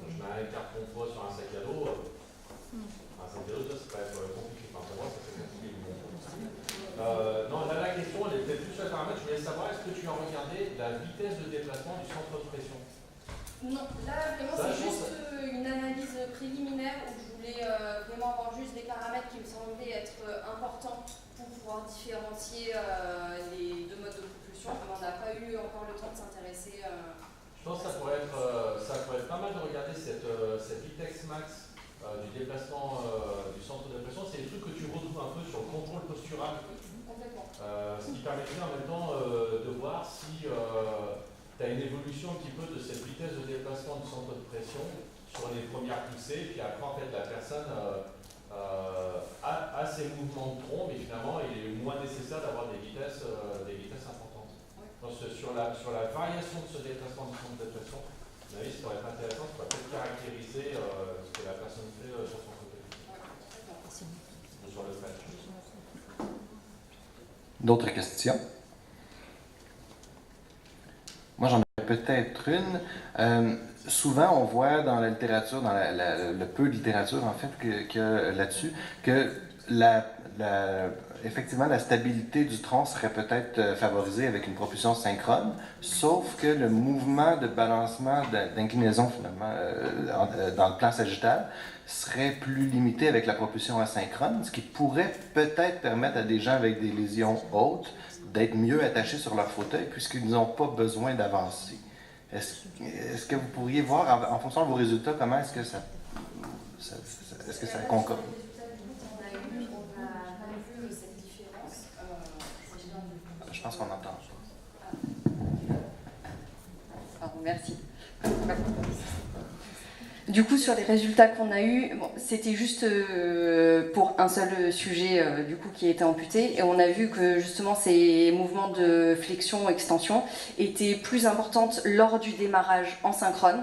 Je mets un carton poids sur un sac à dos. Un sac à dos, ça peut être compliqué. Enfin, pour moi, ça c'est compliqué. Non, là, la question, elle est peut-être plus sur les paramètres. Je voulais savoir, est-ce que tu as regardé la vitesse de déplacement du centre de pression? Non, là, vraiment, c'est juste une analyse préliminaire où je voulais vraiment avoir juste des paramètres qui me semblaient être importants pour pouvoir différencier les deux modes de propulsion. Mais on n'a pas eu encore le temps de s'intéresser. Je pense que ça pourrait être pas mal de regarder cette vitesse max du déplacement du centre de pression. C'est des trucs que tu retrouves un peu sur le contrôle postural. Ce qui permettrait en même temps de voir si tu as une évolution un petit peu de cette vitesse de déplacement du centre de pression sur les premières poussées. Puis après, en fait, la personne a ses mouvements de tronc, mais finalement, il est moins nécessaire d'avoir des vitesses importantes. Donc, sur la variation de ce déplacement du centre de pression, à mon avis, ça pourrait être intéressant, ça pourrait peut-être caractériser ce que la personne fait sur son côté. Ou sur le fait. D'autres questions? Moi, j'en ai peut-être une. Souvent, on voit dans la littérature, dans le peu de littérature, en fait, que là-dessus, que effectivement, la stabilité du tronc serait peut-être favorisée avec une propulsion synchrone, sauf que le mouvement de balancement, d'inclinaison finalement, dans le plan sagittal, serait plus limité avec la propulsion asynchrone, ce qui pourrait peut-être permettre à des gens avec des lésions hautes d'être mieux attachés sur leur fauteuil puisqu'ils n'ont pas besoin d'avancer. Est-ce que vous pourriez voir, en fonction de vos résultats, comment est-ce que ça concorde? Je pense qu'on entend. Merci. Du coup, sur les résultats qu'on a eus, c'était juste pour un seul sujet du coup, qui était amputé. Et on a vu que justement ces mouvements de flexion-extension étaient plus importants lors du démarrage en synchrone.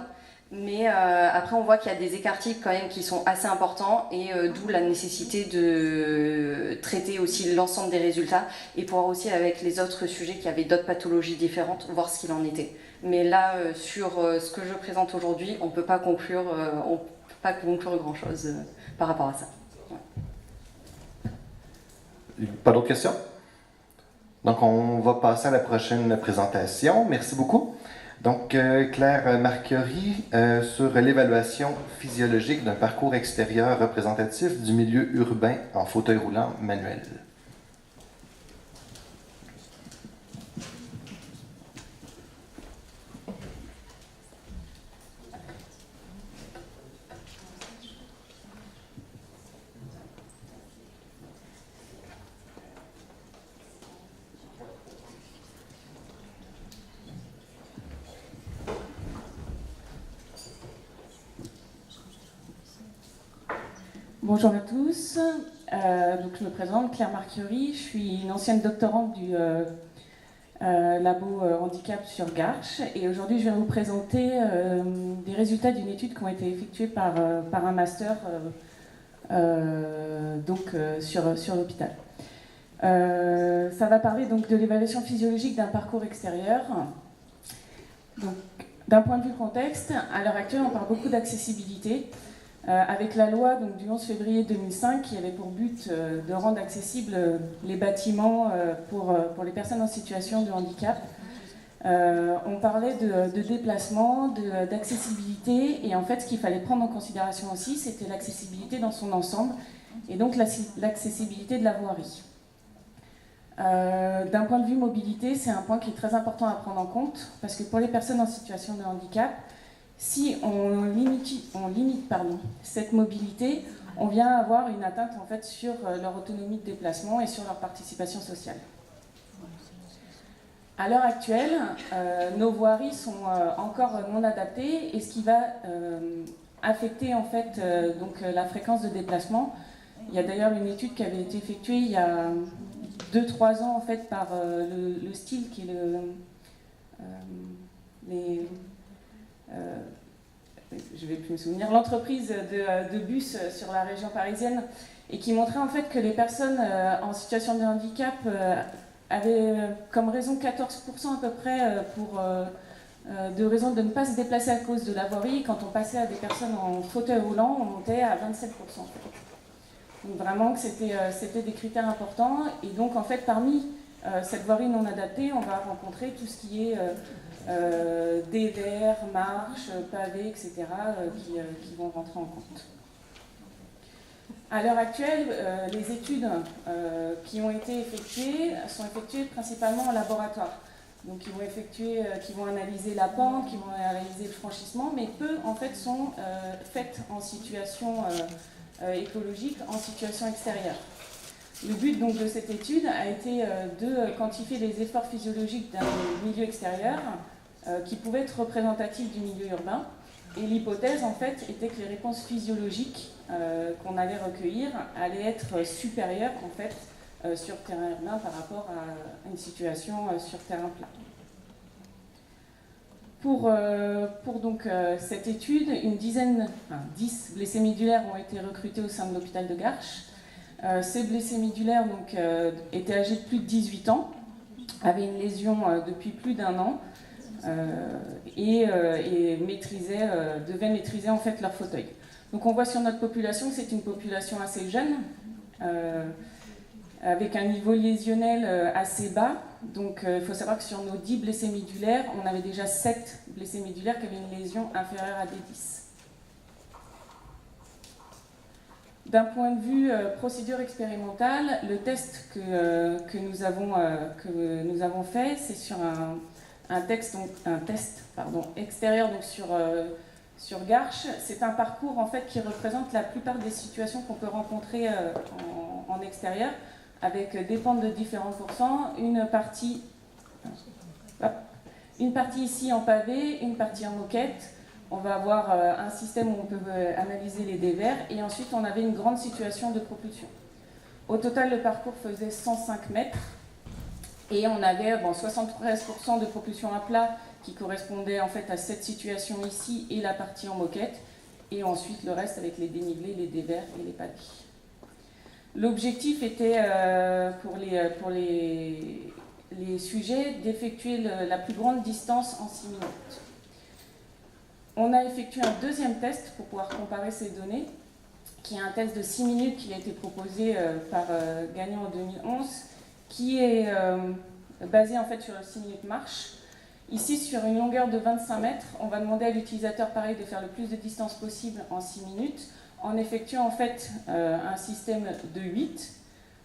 Mais après, on voit qu'il y a des écarts-types quand même qui sont assez importants et d'où la nécessité de traiter aussi l'ensemble des résultats et pouvoir aussi avec les autres sujets qui avaient d'autres pathologies différentes, voir ce qu'il en était. Mais là, sur ce que je présente aujourd'hui, on ne peut pas conclure grand-chose par rapport à ça. Ouais. Pas d'autres questions? Donc, on va passer à la prochaine présentation. Merci beaucoup. Donc, Claire Marchiori sur l'évaluation physiologique d'un parcours extérieur représentatif du milieu urbain en fauteuil roulant manuel. Bonjour à tous, donc je me présente, Claire Marchiori, je suis une ancienne doctorante du labo handicap sur Garches et aujourd'hui je vais vous présenter des résultats d'une étude qui ont été effectués par un master sur l'hôpital. Ça va parler donc de l'évaluation physiologique d'un parcours extérieur. Donc, d'un point de vue contexte, à l'heure actuelle on parle beaucoup d'accessibilité. Avec la loi donc, du 11 février 2005 qui avait pour but de rendre accessibles les bâtiments pour les personnes en situation de handicap. On parlait de déplacement, d'accessibilité et en fait ce qu'il fallait prendre en considération aussi c'était l'accessibilité dans son ensemble et donc l'accessibilité de la voirie. D'un point de vue mobilité, c'est un point qui est très important à prendre en compte parce que pour les personnes en situation de handicap, si on limite cette mobilité, on vient avoir une atteinte en fait, sur leur autonomie de déplacement et sur leur participation sociale. À l'heure actuelle, nos voiries sont encore non adaptées et ce qui va affecter en fait, donc, la fréquence de déplacement. Il y a d'ailleurs une étude qui avait été effectuée il y a 2-3 ans en fait, par le STIL qui est je ne vais plus me souvenir, l'entreprise de bus sur la région parisienne et qui montrait en fait que les personnes en situation de handicap avaient comme raison 14% à peu près de raison de ne pas se déplacer à cause de la voirie. Quand on passait à des personnes en fauteuil roulant, on montait à 27%. Donc vraiment que c'était des critères importants et donc en fait parmi cette voirie non adaptée, on va rencontrer tout ce qui est dévers, marches, pavés, etc. Qui vont rentrer en compte. À l'heure actuelle, les études qui ont été effectuées sont effectuées principalement en laboratoire. Donc qui vont analyser la pente, qui vont analyser le franchissement, mais peu en fait sont faites en situation écologique, en situation extérieure. Le but donc, de cette étude a été de quantifier les efforts physiologiques d'un milieu extérieur qui pouvaient être représentatifs du milieu urbain. Et l'hypothèse, en fait, était que les réponses physiologiques qu'on allait recueillir allaient être supérieures, en fait, sur terrain urbain par rapport à une situation sur terrain plat. Pour donc, cette étude, 10 blessés médulaires ont été recrutés au sein de l'hôpital de Garches. Ces blessés médulaires donc, étaient âgés de plus de 18 ans, avaient une lésion depuis plus d'1 an et devaient maîtriser en fait leur fauteuil. Donc on voit sur notre population que c'est une population assez jeune, avec un niveau lésionnel assez bas. Donc il faut savoir que sur nos 10 blessés médulaires, on avait déjà 7 blessés médulaires qui avaient une lésion inférieure à D10. D'un point de vue procédure expérimentale, le test que nous avons fait, c'est sur un test extérieur donc sur Garches. C'est un parcours en fait, qui représente la plupart des situations qu'on peut rencontrer en extérieur, avec des pentes de différents pourcents, une partie ici en pavé, une partie en moquette. On va avoir un système où on peut analyser les dévers et ensuite on avait une grande situation de propulsion. Au total, le parcours faisait 105 mètres et on avait 73% de propulsion à plat qui correspondait en fait à cette situation ici et la partie en moquette et ensuite le reste avec les dénivelés, les dévers et les pavés. L'objectif était pour les sujets d'effectuer la plus grande distance en 6 minutes. On a effectué un deuxième test pour pouvoir comparer ces données, qui est un test de 6 minutes qui a été proposé par Gagnon en 2011, qui est basé en fait sur le 6 minutes marche. Ici, sur une longueur de 25 mètres, on va demander à l'utilisateur, pareil, de faire le plus de distance possible en 6 minutes, en effectuant en fait un système de 8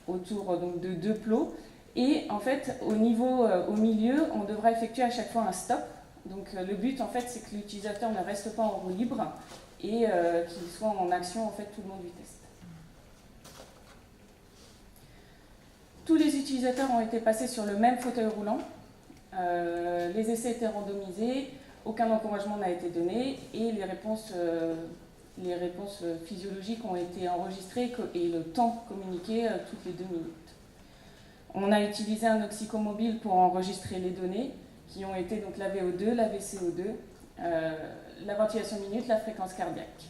autour donc, de 2 plots. Et en fait, au milieu, on devra effectuer à chaque fois un stop. Donc le but, en fait, c'est que l'utilisateur ne reste pas en roue libre et qu'il soit en action en fait tout le long du test. Tous les utilisateurs ont été passés sur le même fauteuil roulant. Les essais étaient randomisés, aucun encouragement n'a été donné et les réponses physiologiques ont été enregistrées et le temps communiqué toutes les 2 minutes. On a utilisé un oxycomobile pour enregistrer les données qui ont été donc la VO2, la VCO2, la ventilation minute, la fréquence cardiaque.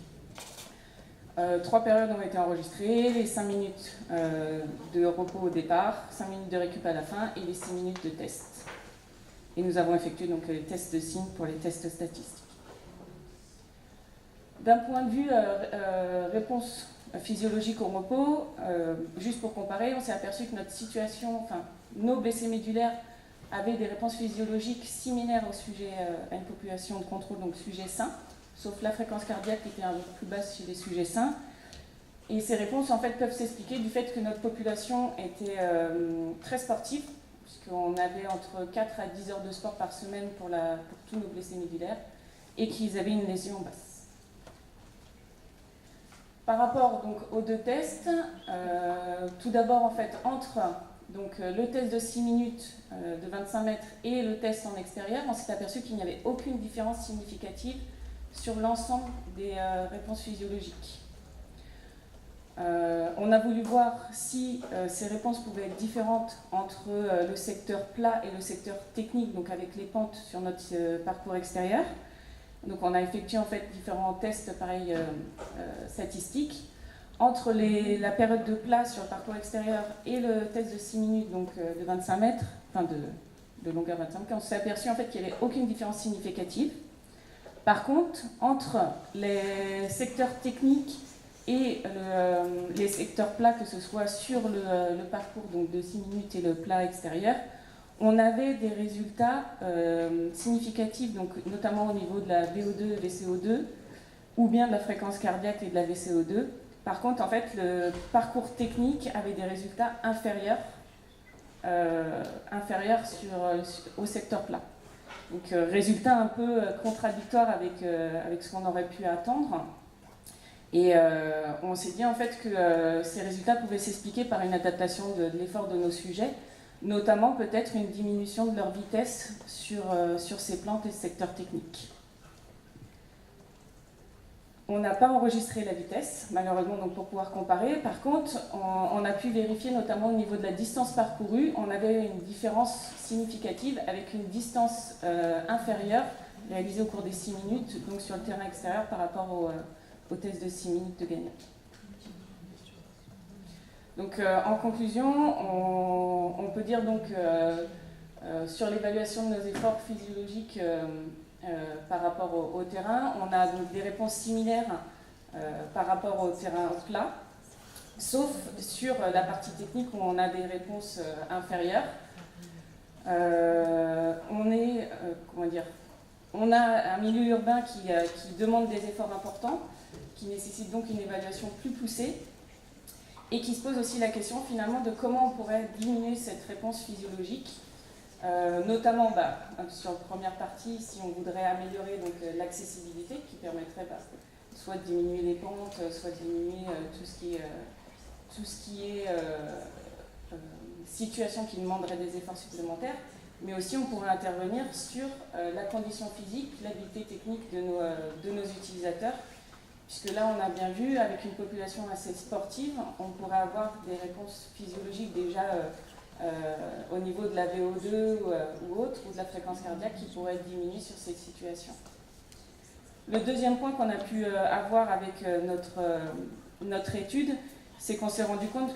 3 périodes ont été enregistrées, les 5 minutes de repos au départ, 5 minutes de récup à la fin et les 6 minutes de test. Et nous avons effectué donc les tests de signes pour les tests statistiques. D'un point de vue réponse physiologique au repos, juste pour comparer, on s'est aperçu que notre situation, enfin nos blessés médulaires avaient des réponses physiologiques similaires au sujet à une population de contrôle, donc sujet sain, sauf la fréquence cardiaque qui était un peu plus basse chez les sujets sains. Et ces réponses en fait peuvent s'expliquer du fait que notre population était très sportive, puisqu'on avait entre 4 à 10 heures de sport par semaine pour tous nos blessés médulaires, et qu'ils avaient une lésion basse. Par rapport donc, aux 2 tests, tout d'abord en fait entre donc, le test de 6 minutes de 25 mètres et le test en extérieur, on s'est aperçu qu'il n'y avait aucune différence significative sur l'ensemble des réponses physiologiques. On a voulu voir si ces réponses pouvaient être différentes entre le secteur plat et le secteur technique, donc avec les pentes sur notre parcours extérieur. Donc on a effectué en fait différents tests pareil, statistiques. Entre la période de plat sur le parcours extérieur et le test de 6 minutes, donc de 25 mètres, enfin de longueur 25 mètres, on s'est aperçu en fait qu'il n'y avait aucune différence significative. Par contre, entre les secteurs techniques et les secteurs plats, que ce soit sur le parcours donc de 6 minutes et le plat extérieur, on avait des résultats significatifs, donc, notamment au niveau de la VO2 et VCO2, ou bien de la fréquence cardiaque et de la VCO2. Par contre, en fait, le parcours technique avait des résultats inférieurs au secteur plat. Donc, résultat un peu contradictoire avec ce qu'on aurait pu attendre. Et on s'est dit en fait que ces résultats pouvaient s'expliquer par une adaptation de l'effort de nos sujets, notamment peut-être une diminution de leur vitesse sur ces plantes et ce secteur technique. On n'a pas enregistré la vitesse, malheureusement, donc pour pouvoir comparer. Par contre, on a pu vérifier, notamment au niveau de la distance parcourue, on avait une différence significative avec une distance inférieure réalisée au cours des 6 minutes, donc sur le terrain extérieur par rapport au test de 6 minutes de gagnant. Donc, en conclusion, on peut dire donc sur l'évaluation de nos efforts physiologiques par rapport au terrain, on a donc des réponses similaires par rapport au terrain plat, sauf sur la partie technique où on a des réponses inférieures. On a un milieu urbain qui demande des efforts importants, qui nécessite donc une évaluation plus poussée, et qui se pose aussi la question finalement de comment on pourrait diminuer cette réponse physiologique, notamment sur la première partie, si on voudrait améliorer l'accessibilité, qui permettrait soit de diminuer les pentes, soit de diminuer tout ce qui est situation qui demanderait des efforts supplémentaires, mais aussi on pourrait intervenir sur la condition physique, l'habileté technique de nos utilisateurs, puisque là on a bien vu, avec une population assez sportive, on pourrait avoir des réponses physiologiques déjà au niveau de la VO2 ou autre, ou de la fréquence cardiaque qui pourrait diminuer sur cette situation. Le deuxième point qu'on a pu avoir avec notre étude, c'est qu'on s'est rendu compte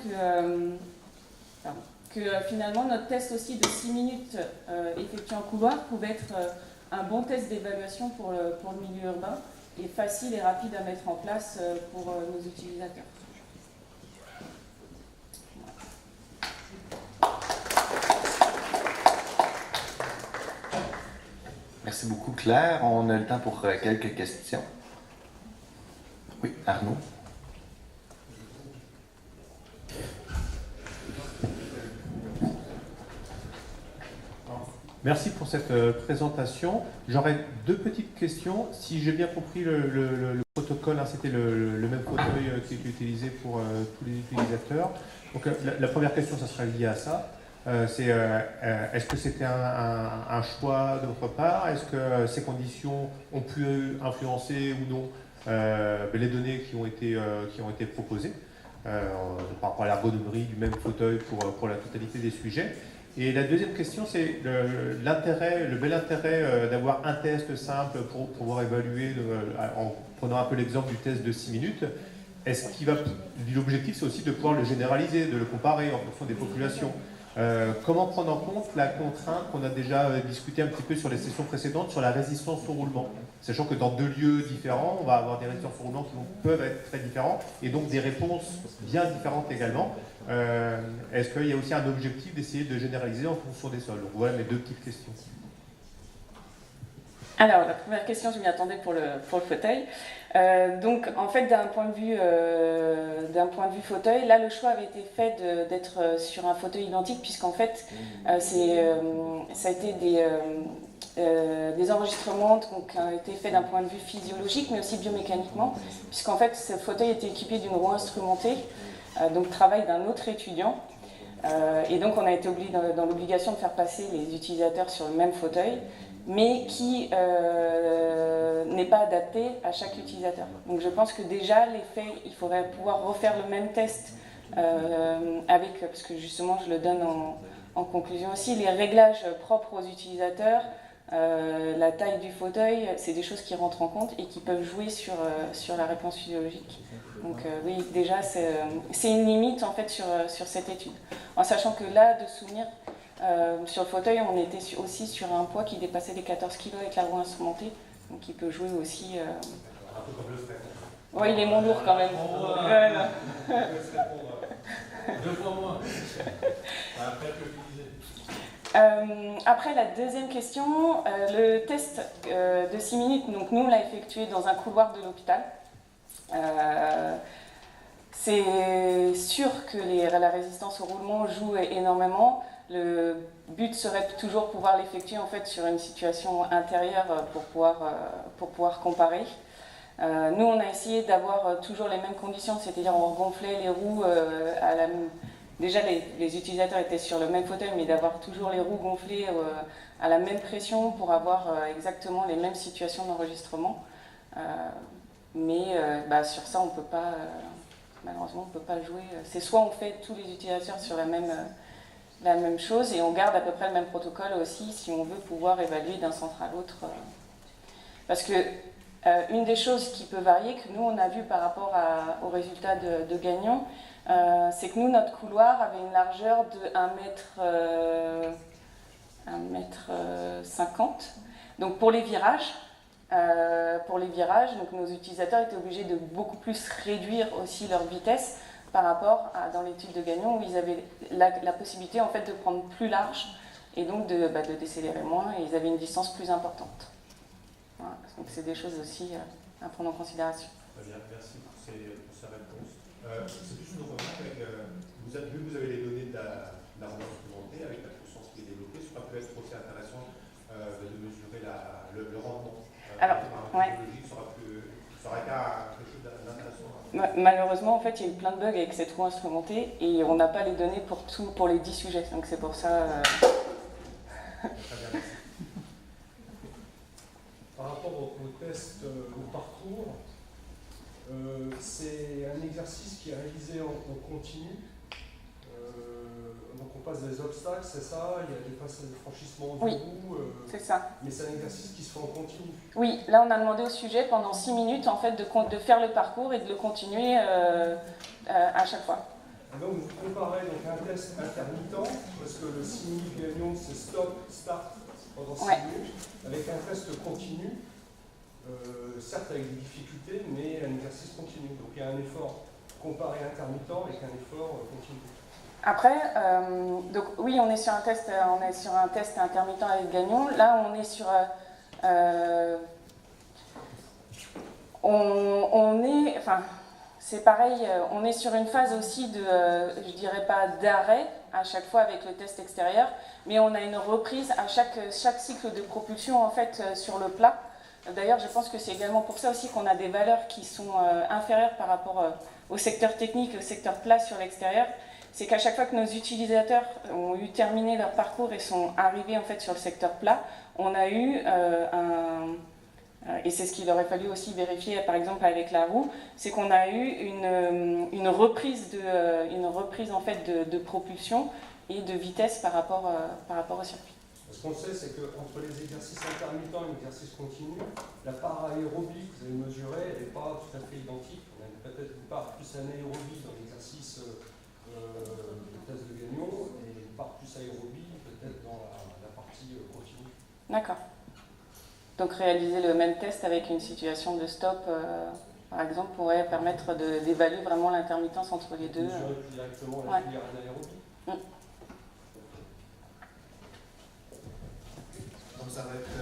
que finalement notre test aussi de 6 minutes effectué en couloir pouvait être un bon test d'évaluation pour le milieu urbain et facile et rapide à mettre en place pour nos utilisateurs. Merci beaucoup, Claire. On a le temps pour quelques questions. Oui, Arnaud. Merci pour cette présentation. J'aurais deux petites questions. Si j'ai bien compris le protocole, hein, c'était le même fauteuil qui était utilisé pour tous les utilisateurs. Donc la première question, ça sera lié à ça. Est-ce que c'était un choix de votre part? Est-ce que ces conditions ont pu influencer ou non les données qui ont été proposées par rapport à l'ergonomie du même fauteuil pour la totalité des sujets? Et la deuxième question, c'est le bel intérêt d'avoir un test simple pour pouvoir évaluer, en prenant un peu l'exemple du test de 6 minutes. L'objectif, c'est aussi de pouvoir le généraliser, de le comparer en fonction des populations. Comment prendre en compte la contrainte qu'on a déjà discuté un petit peu sur les sessions précédentes sur la résistance au roulement, sachant que dans deux lieux différents, on va avoir des résistances au roulement qui peuvent être très différentes et donc des réponses bien différentes également. Est-ce qu'il y a aussi un objectif d'essayer de généraliser en fonction des sols? Donc voilà mes deux petites questions. Alors, la première question, je m'y attendais pour le fauteuil. Donc, en fait, d'un point de vue fauteuil, là, le choix avait été fait d'être sur un fauteuil identique, puisqu'en fait, ça a été des enregistrements qui ont été faits d'un point de vue physiologique, mais aussi biomécaniquement, puisqu'en fait, ce fauteuil était équipé d'une roue instrumentée, donc travail d'un autre étudiant. Et donc, on a été dans l'obligation de faire passer les utilisateurs sur le même fauteuil, mais qui n'est pas adapté à chaque utilisateur. Donc je pense que déjà, il faudrait pouvoir refaire le même test parce que justement, je le donne en conclusion aussi, les réglages propres aux utilisateurs, la taille du fauteuil, c'est des choses qui rentrent en compte et qui peuvent jouer sur la réponse physiologique. Donc oui, déjà, c'est une limite en fait sur cette étude. En sachant que là, de souvenir, sur le fauteuil, on était aussi sur un poids qui dépassait les 14 kg avec la roue instrumentée, donc il peut jouer aussi. Un peu comme le stress. Ouais, il est moins lourd quand même. Deux fois moins. Après, la deuxième question, le test de 6 minutes, donc nous on l'a effectué dans un couloir de l'hôpital. C'est sûr que la résistance au roulement joue énormément. Le but serait de toujours pouvoir l'effectuer en fait sur une situation intérieure pour pouvoir comparer. Nous, on a essayé d'avoir toujours les mêmes conditions, c'est-à-dire on gonflait les roues déjà les utilisateurs étaient sur le même fauteuil, mais d'avoir toujours les roues gonflées à la même pression pour avoir exactement les mêmes situations d'enregistrement. Mais sur ça, on peut pas, malheureusement, on ne peut pas jouer. C'est soit on fait tous les utilisateurs sur la même chose et on garde à peu près le même protocole aussi si on veut pouvoir évaluer d'un centre à l'autre. Parce que une des choses qui peut varier, que nous on a vu par rapport aux résultats de Gagnon, c'est que nous, notre couloir avait une largeur de 1,50 m. Donc pour les virages, donc nos utilisateurs étaient obligés de beaucoup plus réduire aussi leur vitesse par rapport à dans l'étude de Gagnon où ils avaient la possibilité en fait de prendre plus large et donc de décélérer moins et ils avaient une distance plus importante. Voilà. Donc c'est des choses aussi à prendre en considération. Très bien, merci pour ces réponses. C'est plus une remarque avec, vous avez les données de la roue instrumentée avec la puissance qui est développée, ça peut être aussi intéressant de mesurer le rendement. Alors, ouais. Ça aurait été quelque chose d'intéressant. Malheureusement, en fait, il y a eu plein de bugs avec cette roue instrumentée et on n'a pas les données pour les 10 sujets, donc c'est pour ça. Très bien, merci. Par rapport au test, au parcours, c'est un exercice qui est réalisé en continu. Donc on passe des obstacles, c'est ça, il y a des franchissements de roues. C'est ça. Mais c'est un exercice qui se fait en continu. Oui, là on a demandé au sujet pendant 6 minutes en fait de faire le parcours et de le continuer à chaque fois. Et donc vous comparez donc un test intermittent, parce que le 6 minutes Gagnon c'est stop, start pendant 6 minutes, avec un test continu, certes avec des difficultés, mais un exercice continu. Donc il y a un effort comparé intermittent avec un effort continu. Après, donc oui, on est sur un test intermittent avec Gagnon. Là, on est sur C'est pareil, on est sur une phase aussi de, je dirais pas d'arrêt à chaque fois avec le test extérieur, mais on a une reprise à chaque cycle de propulsion en fait sur le plat. D'ailleurs, je pense que c'est également pour ça aussi qu'on a des valeurs qui sont inférieures par rapport au secteur technique et au secteur plat sur l'extérieur. C'est qu'à chaque fois que nos utilisateurs ont eu terminé leur parcours et sont arrivés en fait sur le secteur plat, on a eu et c'est ce qu'il aurait fallu aussi vérifier par exemple avec la roue, c'est qu'on a eu une reprise en fait de propulsion et de vitesse par rapport au circuit. Ce qu'on sait, c'est qu'entre les exercices intermittents et l'exercice continu, la part aérobie que vous avez mesurée, elle n'est pas tout à fait identique. On a peut-être une part plus anaérobie dans l'exercice de test de Gagnon et une part plus aérobie peut-être dans la partie continue. D'accord. Donc réaliser le même test avec une situation de stop, par exemple, pourrait permettre d'évaluer vraiment l'intermittence entre les deux. Mesurer plus directement la filière anaérobie. Donc ça va être...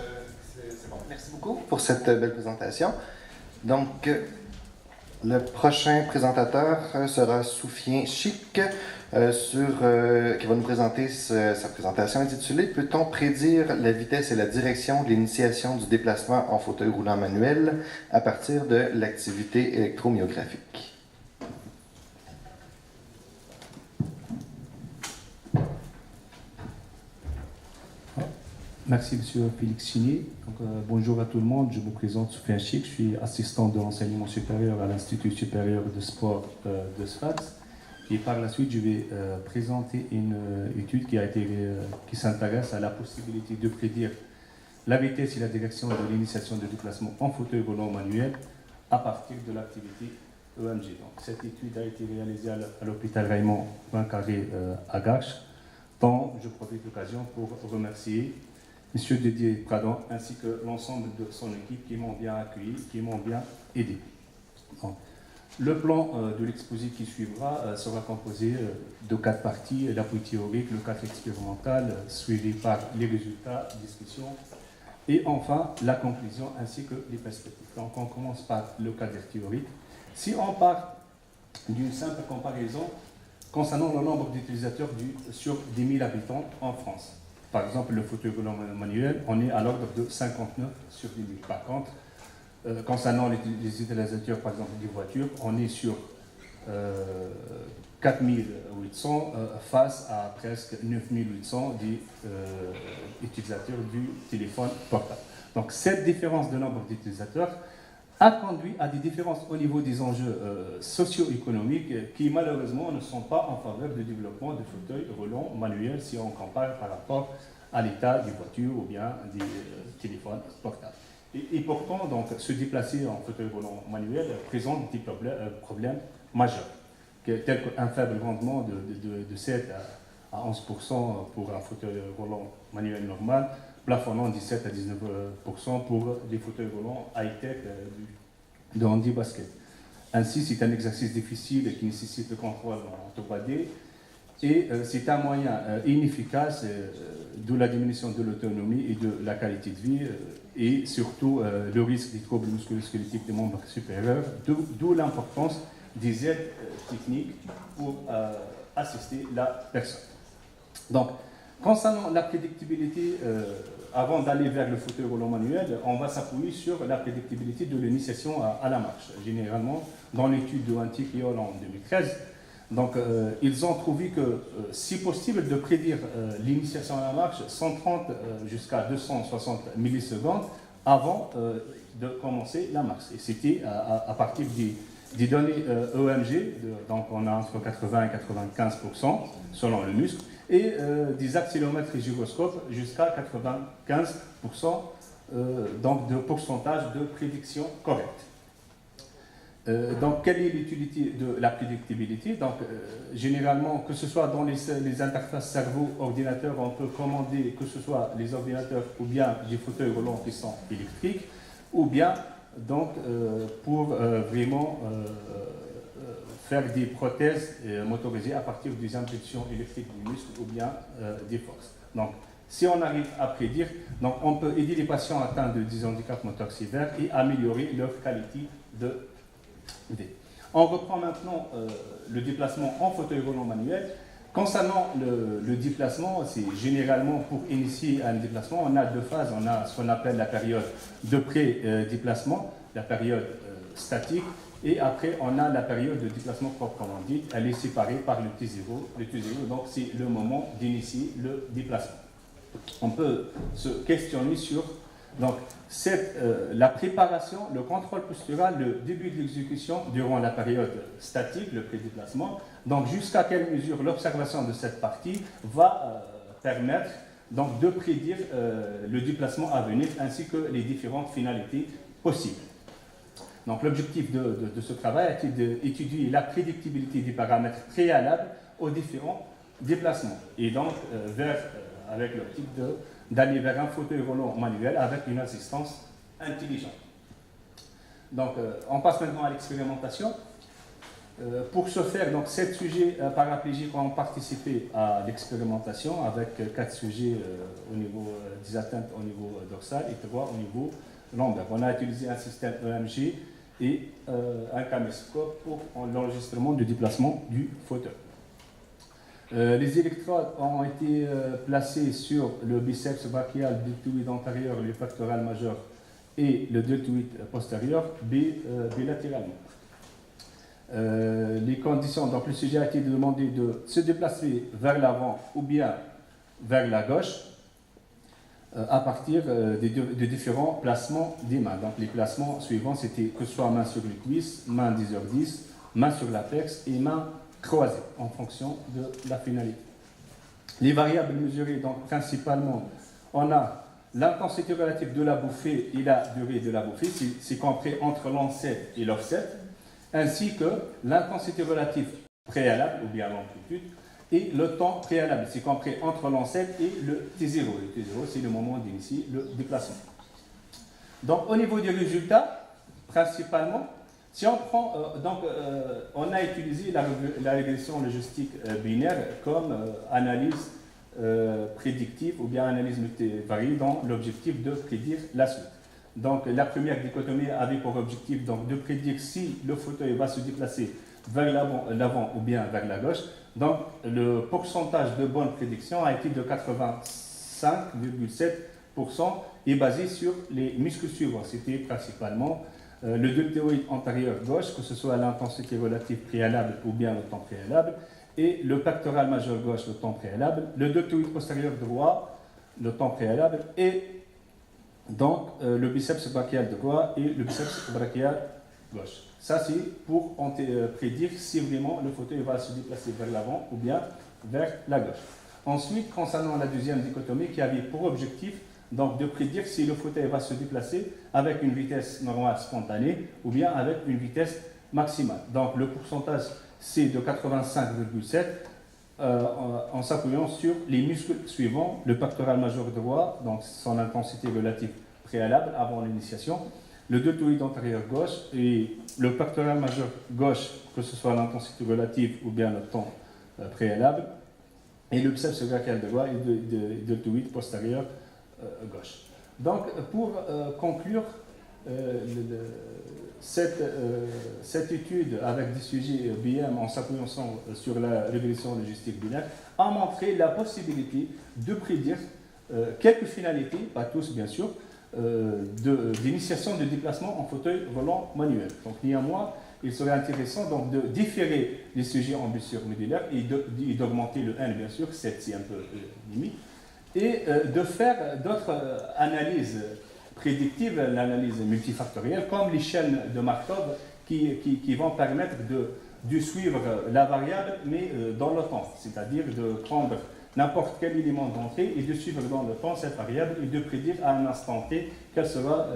c'est bon. Merci beaucoup pour cette belle présentation. Donc, le prochain présentateur sera Soufien Chic, qui va nous présenter sa présentation intitulée « Peut-on prédire la vitesse et la direction de l'initiation du déplacement en fauteuil roulant manuel à partir de l'activité électromyographique ?» Merci, M. Félix Chinier. Bonjour à tout le monde, je me présente Soufien Chic, je suis assistant de l'enseignement supérieur à l'Institut supérieur de sport de Sfax. Et par la suite, je vais présenter une étude qui s'intéresse à la possibilité de prédire la vitesse et la direction de l'initiation de déplacement en fauteuil roulant manuel à partir de l'activité EMG. Donc, cette étude a été réalisée à l'hôpital Raymond Poincaré à Garches, dont je profite de l'occasion pour remercier M. Didier Pradon ainsi que l'ensemble de son équipe qui m'ont bien accueilli, qui m'ont bien aidé. Donc, le plan de l'exposé qui suivra sera composé de 4 parties, l'appui théorique, le cadre expérimental, suivi par les résultats, discussion, et enfin la conclusion ainsi que les perspectives. Donc on commence par le cadre théorique. Si on part d'une simple comparaison concernant le nombre d'utilisateurs sur 10 000 habitants en France, par exemple le fauteuil roulant manuel, on est à l'ordre de 59 sur 10 000. Par contre, concernant les utilisateurs, par exemple, des voitures, on est sur 4800 face à presque 9800 des utilisateurs du téléphone portable. Donc cette différence de nombre d'utilisateurs a conduit à des différences au niveau des enjeux socio-économiques qui malheureusement ne sont pas en faveur du développement de fauteuils roulants manuels si on compare par rapport à l'état des voitures ou bien des téléphones portables. Et pourtant, donc, se déplacer en fauteuil roulant manuel présente des problèmes majeurs, tels qu'un faible rendement de 7 à 11% pour un fauteuil roulant manuel normal, plafonnant 17 à 19% pour des fauteuils roulants high-tech de handi basket. Ainsi, c'est un exercice difficile qui nécessite le contrôle en 3D et c'est un moyen inefficace, d'où la diminution de l'autonomie et de la qualité de vie et surtout le risque des troubles musculo-squelettiques des membres supérieurs, d'où l'importance des aides techniques pour assister la personne. Donc, concernant la prédictibilité, avant d'aller vers le fauteuil roulant manuel, on va s'appuyer sur la prédictibilité de l'initiation à la marche. Généralement, dans l'étude de Antiquiol en 2013, donc, ils ont trouvé que, si possible, de prédire l'initiation à la marche 130 jusqu'à 260 millisecondes avant de commencer la marche. Et c'était à partir des données EMG, donc on a entre 80 et 95% selon le muscle, et des accéléromètres et gyroscopes jusqu'à 95% donc de pourcentage de prédiction correcte. Donc, quelle est l'utilité de la prédictibilité? Donc, généralement, que ce soit dans les interfaces cerveau-ordinateur, on peut commander que ce soit les ordinateurs ou bien des fauteuils roulants qui sont électriques, ou bien donc pour vraiment faire des prothèses motorisées à partir des impulsions électriques du muscle ou bien des forces. Donc, si on arrive à prédire, donc on peut aider les patients atteints de 10 handicaps moteurs sévères et améliorer leur qualité de vie. On reprend maintenant le déplacement en fauteuil roulant manuel. Concernant le déplacement, c'est généralement pour initier un déplacement, on a deux phases. On a ce qu'on appelle la période de pré-déplacement, la période statique, et après on a la période de déplacement proprement dit. Elle est séparée par le T0. Le T0, donc c'est le moment d'initier le déplacement. On peut se questionner sur donc, la préparation, le contrôle postural, le début de l'exécution durant la période statique, le pré-déplacement. Donc, jusqu'à quelle mesure l'observation de cette partie va permettre donc, de prédire le déplacement à venir ainsi que les différentes finalités possibles. Donc, l'objectif de ce travail a été d'étudier la prédictibilité des paramètres préalables aux différents déplacements et donc avec l'optique d'aller vers un fauteuil roulant manuel avec une assistance intelligente. Donc, on passe maintenant à l'expérimentation. Pour ce faire, donc, 7 sujets paraplégiques ont participé à l'expérimentation avec 4 sujets au niveau des atteintes au niveau dorsal et 3 au niveau lombaire. On a utilisé un système EMG et un caméscope pour l'enregistrement du déplacement du fauteuil. Les électrodes ont été placées sur le biceps brachial, deltoïde antérieur, le pectoral majeur et le deltoïde postérieur bilatéralement. Les conditions, donc le sujet a été demandé de se déplacer vers l'avant ou bien vers la gauche à partir des différents placements des mains. Donc les placements suivants, c'était que ce soit main sur les cuisses, main 10h10, main sur l'apex et main croisée en fonction de la finalité. Les variables mesurées, donc principalement, on a l'intensité relative de la bouffée et la durée de la bouffée, c'est compris entre l'onset et l'offset, ainsi que l'intensité relative préalable, ou bien l'amplitude, et le temps préalable, c'est compris entre l'onset et le T0. Le T0, c'est le moment d'initier le déplacement. Donc, au niveau des résultats, principalement, si on prend, on a utilisé la régression logistique binaire comme analyse prédictive ou bien analyse multivariée dans l'objectif de prédire la suite. Donc, la première dichotomie avait pour objectif donc, de prédire si le fauteuil va se déplacer vers l'avant ou bien vers la gauche. Donc, le pourcentage de bonne prédiction a été de 85,7% et basé sur les muscles suivants. C'était principalement le deltoïde antérieur gauche, que ce soit l'intensité relative préalable ou bien le temps préalable, et le pectoral majeur gauche, le temps préalable, le deltoïde postérieur droit, le temps préalable, et donc le biceps brachial droit et le biceps brachial gauche. Ça, c'est pour prédire si vraiment le fauteuil va se déplacer vers l'avant ou bien vers la gauche. Ensuite, concernant la deuxième dichotomie qui avait pour objectif donc, de prédire si le fauteuil va se déplacer avec une vitesse normale spontanée ou bien avec une vitesse maximale. Donc, le pourcentage, c'est de 85,7% en s'appuyant sur les muscles suivants, le pectoral majeur droit, donc son intensité relative préalable avant l'initiation, le deltoïde antérieur gauche et le pectoral majeur gauche, que ce soit l'intensité relative ou bien le temps préalable, et le biceps brachial droit et le deltoïde postérieur gauche. Donc, pour conclure cette étude avec des sujets BM en s'appuyant sur la régression logistique binaire a montré la possibilité de prédire quelques finalités, pas tous bien sûr, d'initiation de déplacement en fauteuil roulant manuel. Donc néanmoins, il serait intéressant donc, de différer les sujets en blessure médulaire et d'augmenter le N bien sûr, 7 c'est un peu limite, et de faire d'autres analyses prédictives, l'analyse multifactorielle, comme les chaînes de Markov qui vont permettre de suivre la variable, mais dans le temps, c'est-à-dire de prendre n'importe quel élément d'entrée et de suivre dans le temps cette variable et de prédire à un instant T quelle sera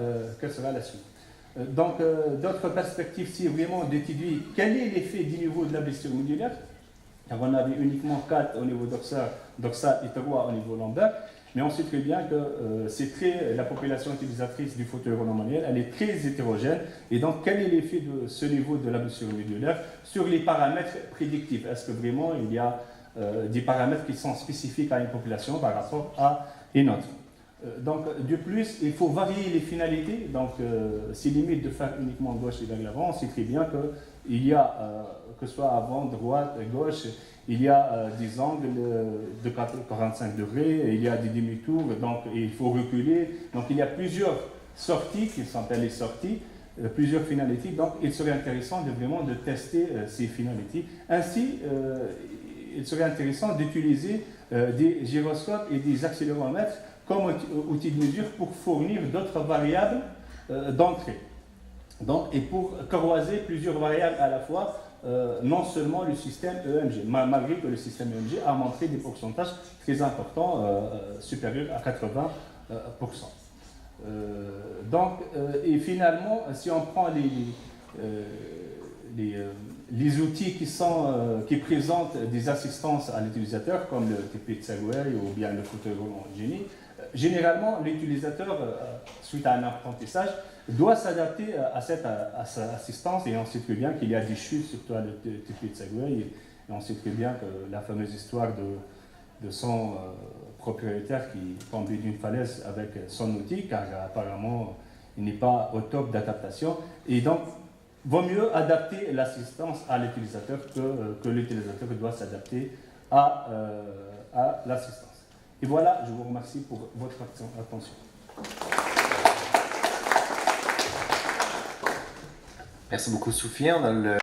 la suite. Donc, d'autres perspectives, c'est vraiment d'étudier quel est l'effet du niveau de la blessure médulaire. Alors, on avait uniquement 4 au niveau dorsal et 3 au niveau lombaire, mais on sait très bien que la population utilisatrice du fauteuil roulant manuel, elle est très hétérogène. Et donc, quel est l'effet de ce niveau de la blessure médulaire sur les paramètres prédictifs? Est-ce que vraiment il y a des paramètres qui sont spécifiques à une population par rapport à une autre. Donc, de plus, il faut varier les finalités. Donc, c'est limite de faire uniquement gauche et vers l'avant. On sait très bien qu'il y a, que ce soit avant, droite, gauche, il y a des angles de 45 degrés, il y a des demi-tours, donc il faut reculer. Donc, il y a plusieurs sorties qui s'appellent les sorties, plusieurs finalités. Donc, il serait intéressant de tester ces finalités. Ainsi, il serait intéressant d'utiliser des gyroscopes et des accéléromètres comme outil de mesure pour fournir d'autres variables d'entrée. Donc, et pour croiser plusieurs variables à la fois, non seulement le système EMG, malgré que le système EMG a montré des pourcentages très importants, supérieurs à 80%. Et finalement, si on prend les outils qui présentent des assistances à l'utilisateur, comme le TP de Segway ou bien le fauteuil roulant Genie, généralement, l'utilisateur, suite à un apprentissage, doit s'adapter à cette assistance, et on sait très bien qu'il y a des chutes, surtout à le TP de Segway, et on sait très bien que la fameuse histoire de son propriétaire qui tombait d'une falaise avec son outil, car apparemment, il n'est pas au top d'adaptation, et donc, vaut mieux adapter l'assistance à l'utilisateur que l'utilisateur doit s'adapter à l'assistance. Et voilà, je vous remercie pour votre attention. Merci beaucoup, Soufiane. On a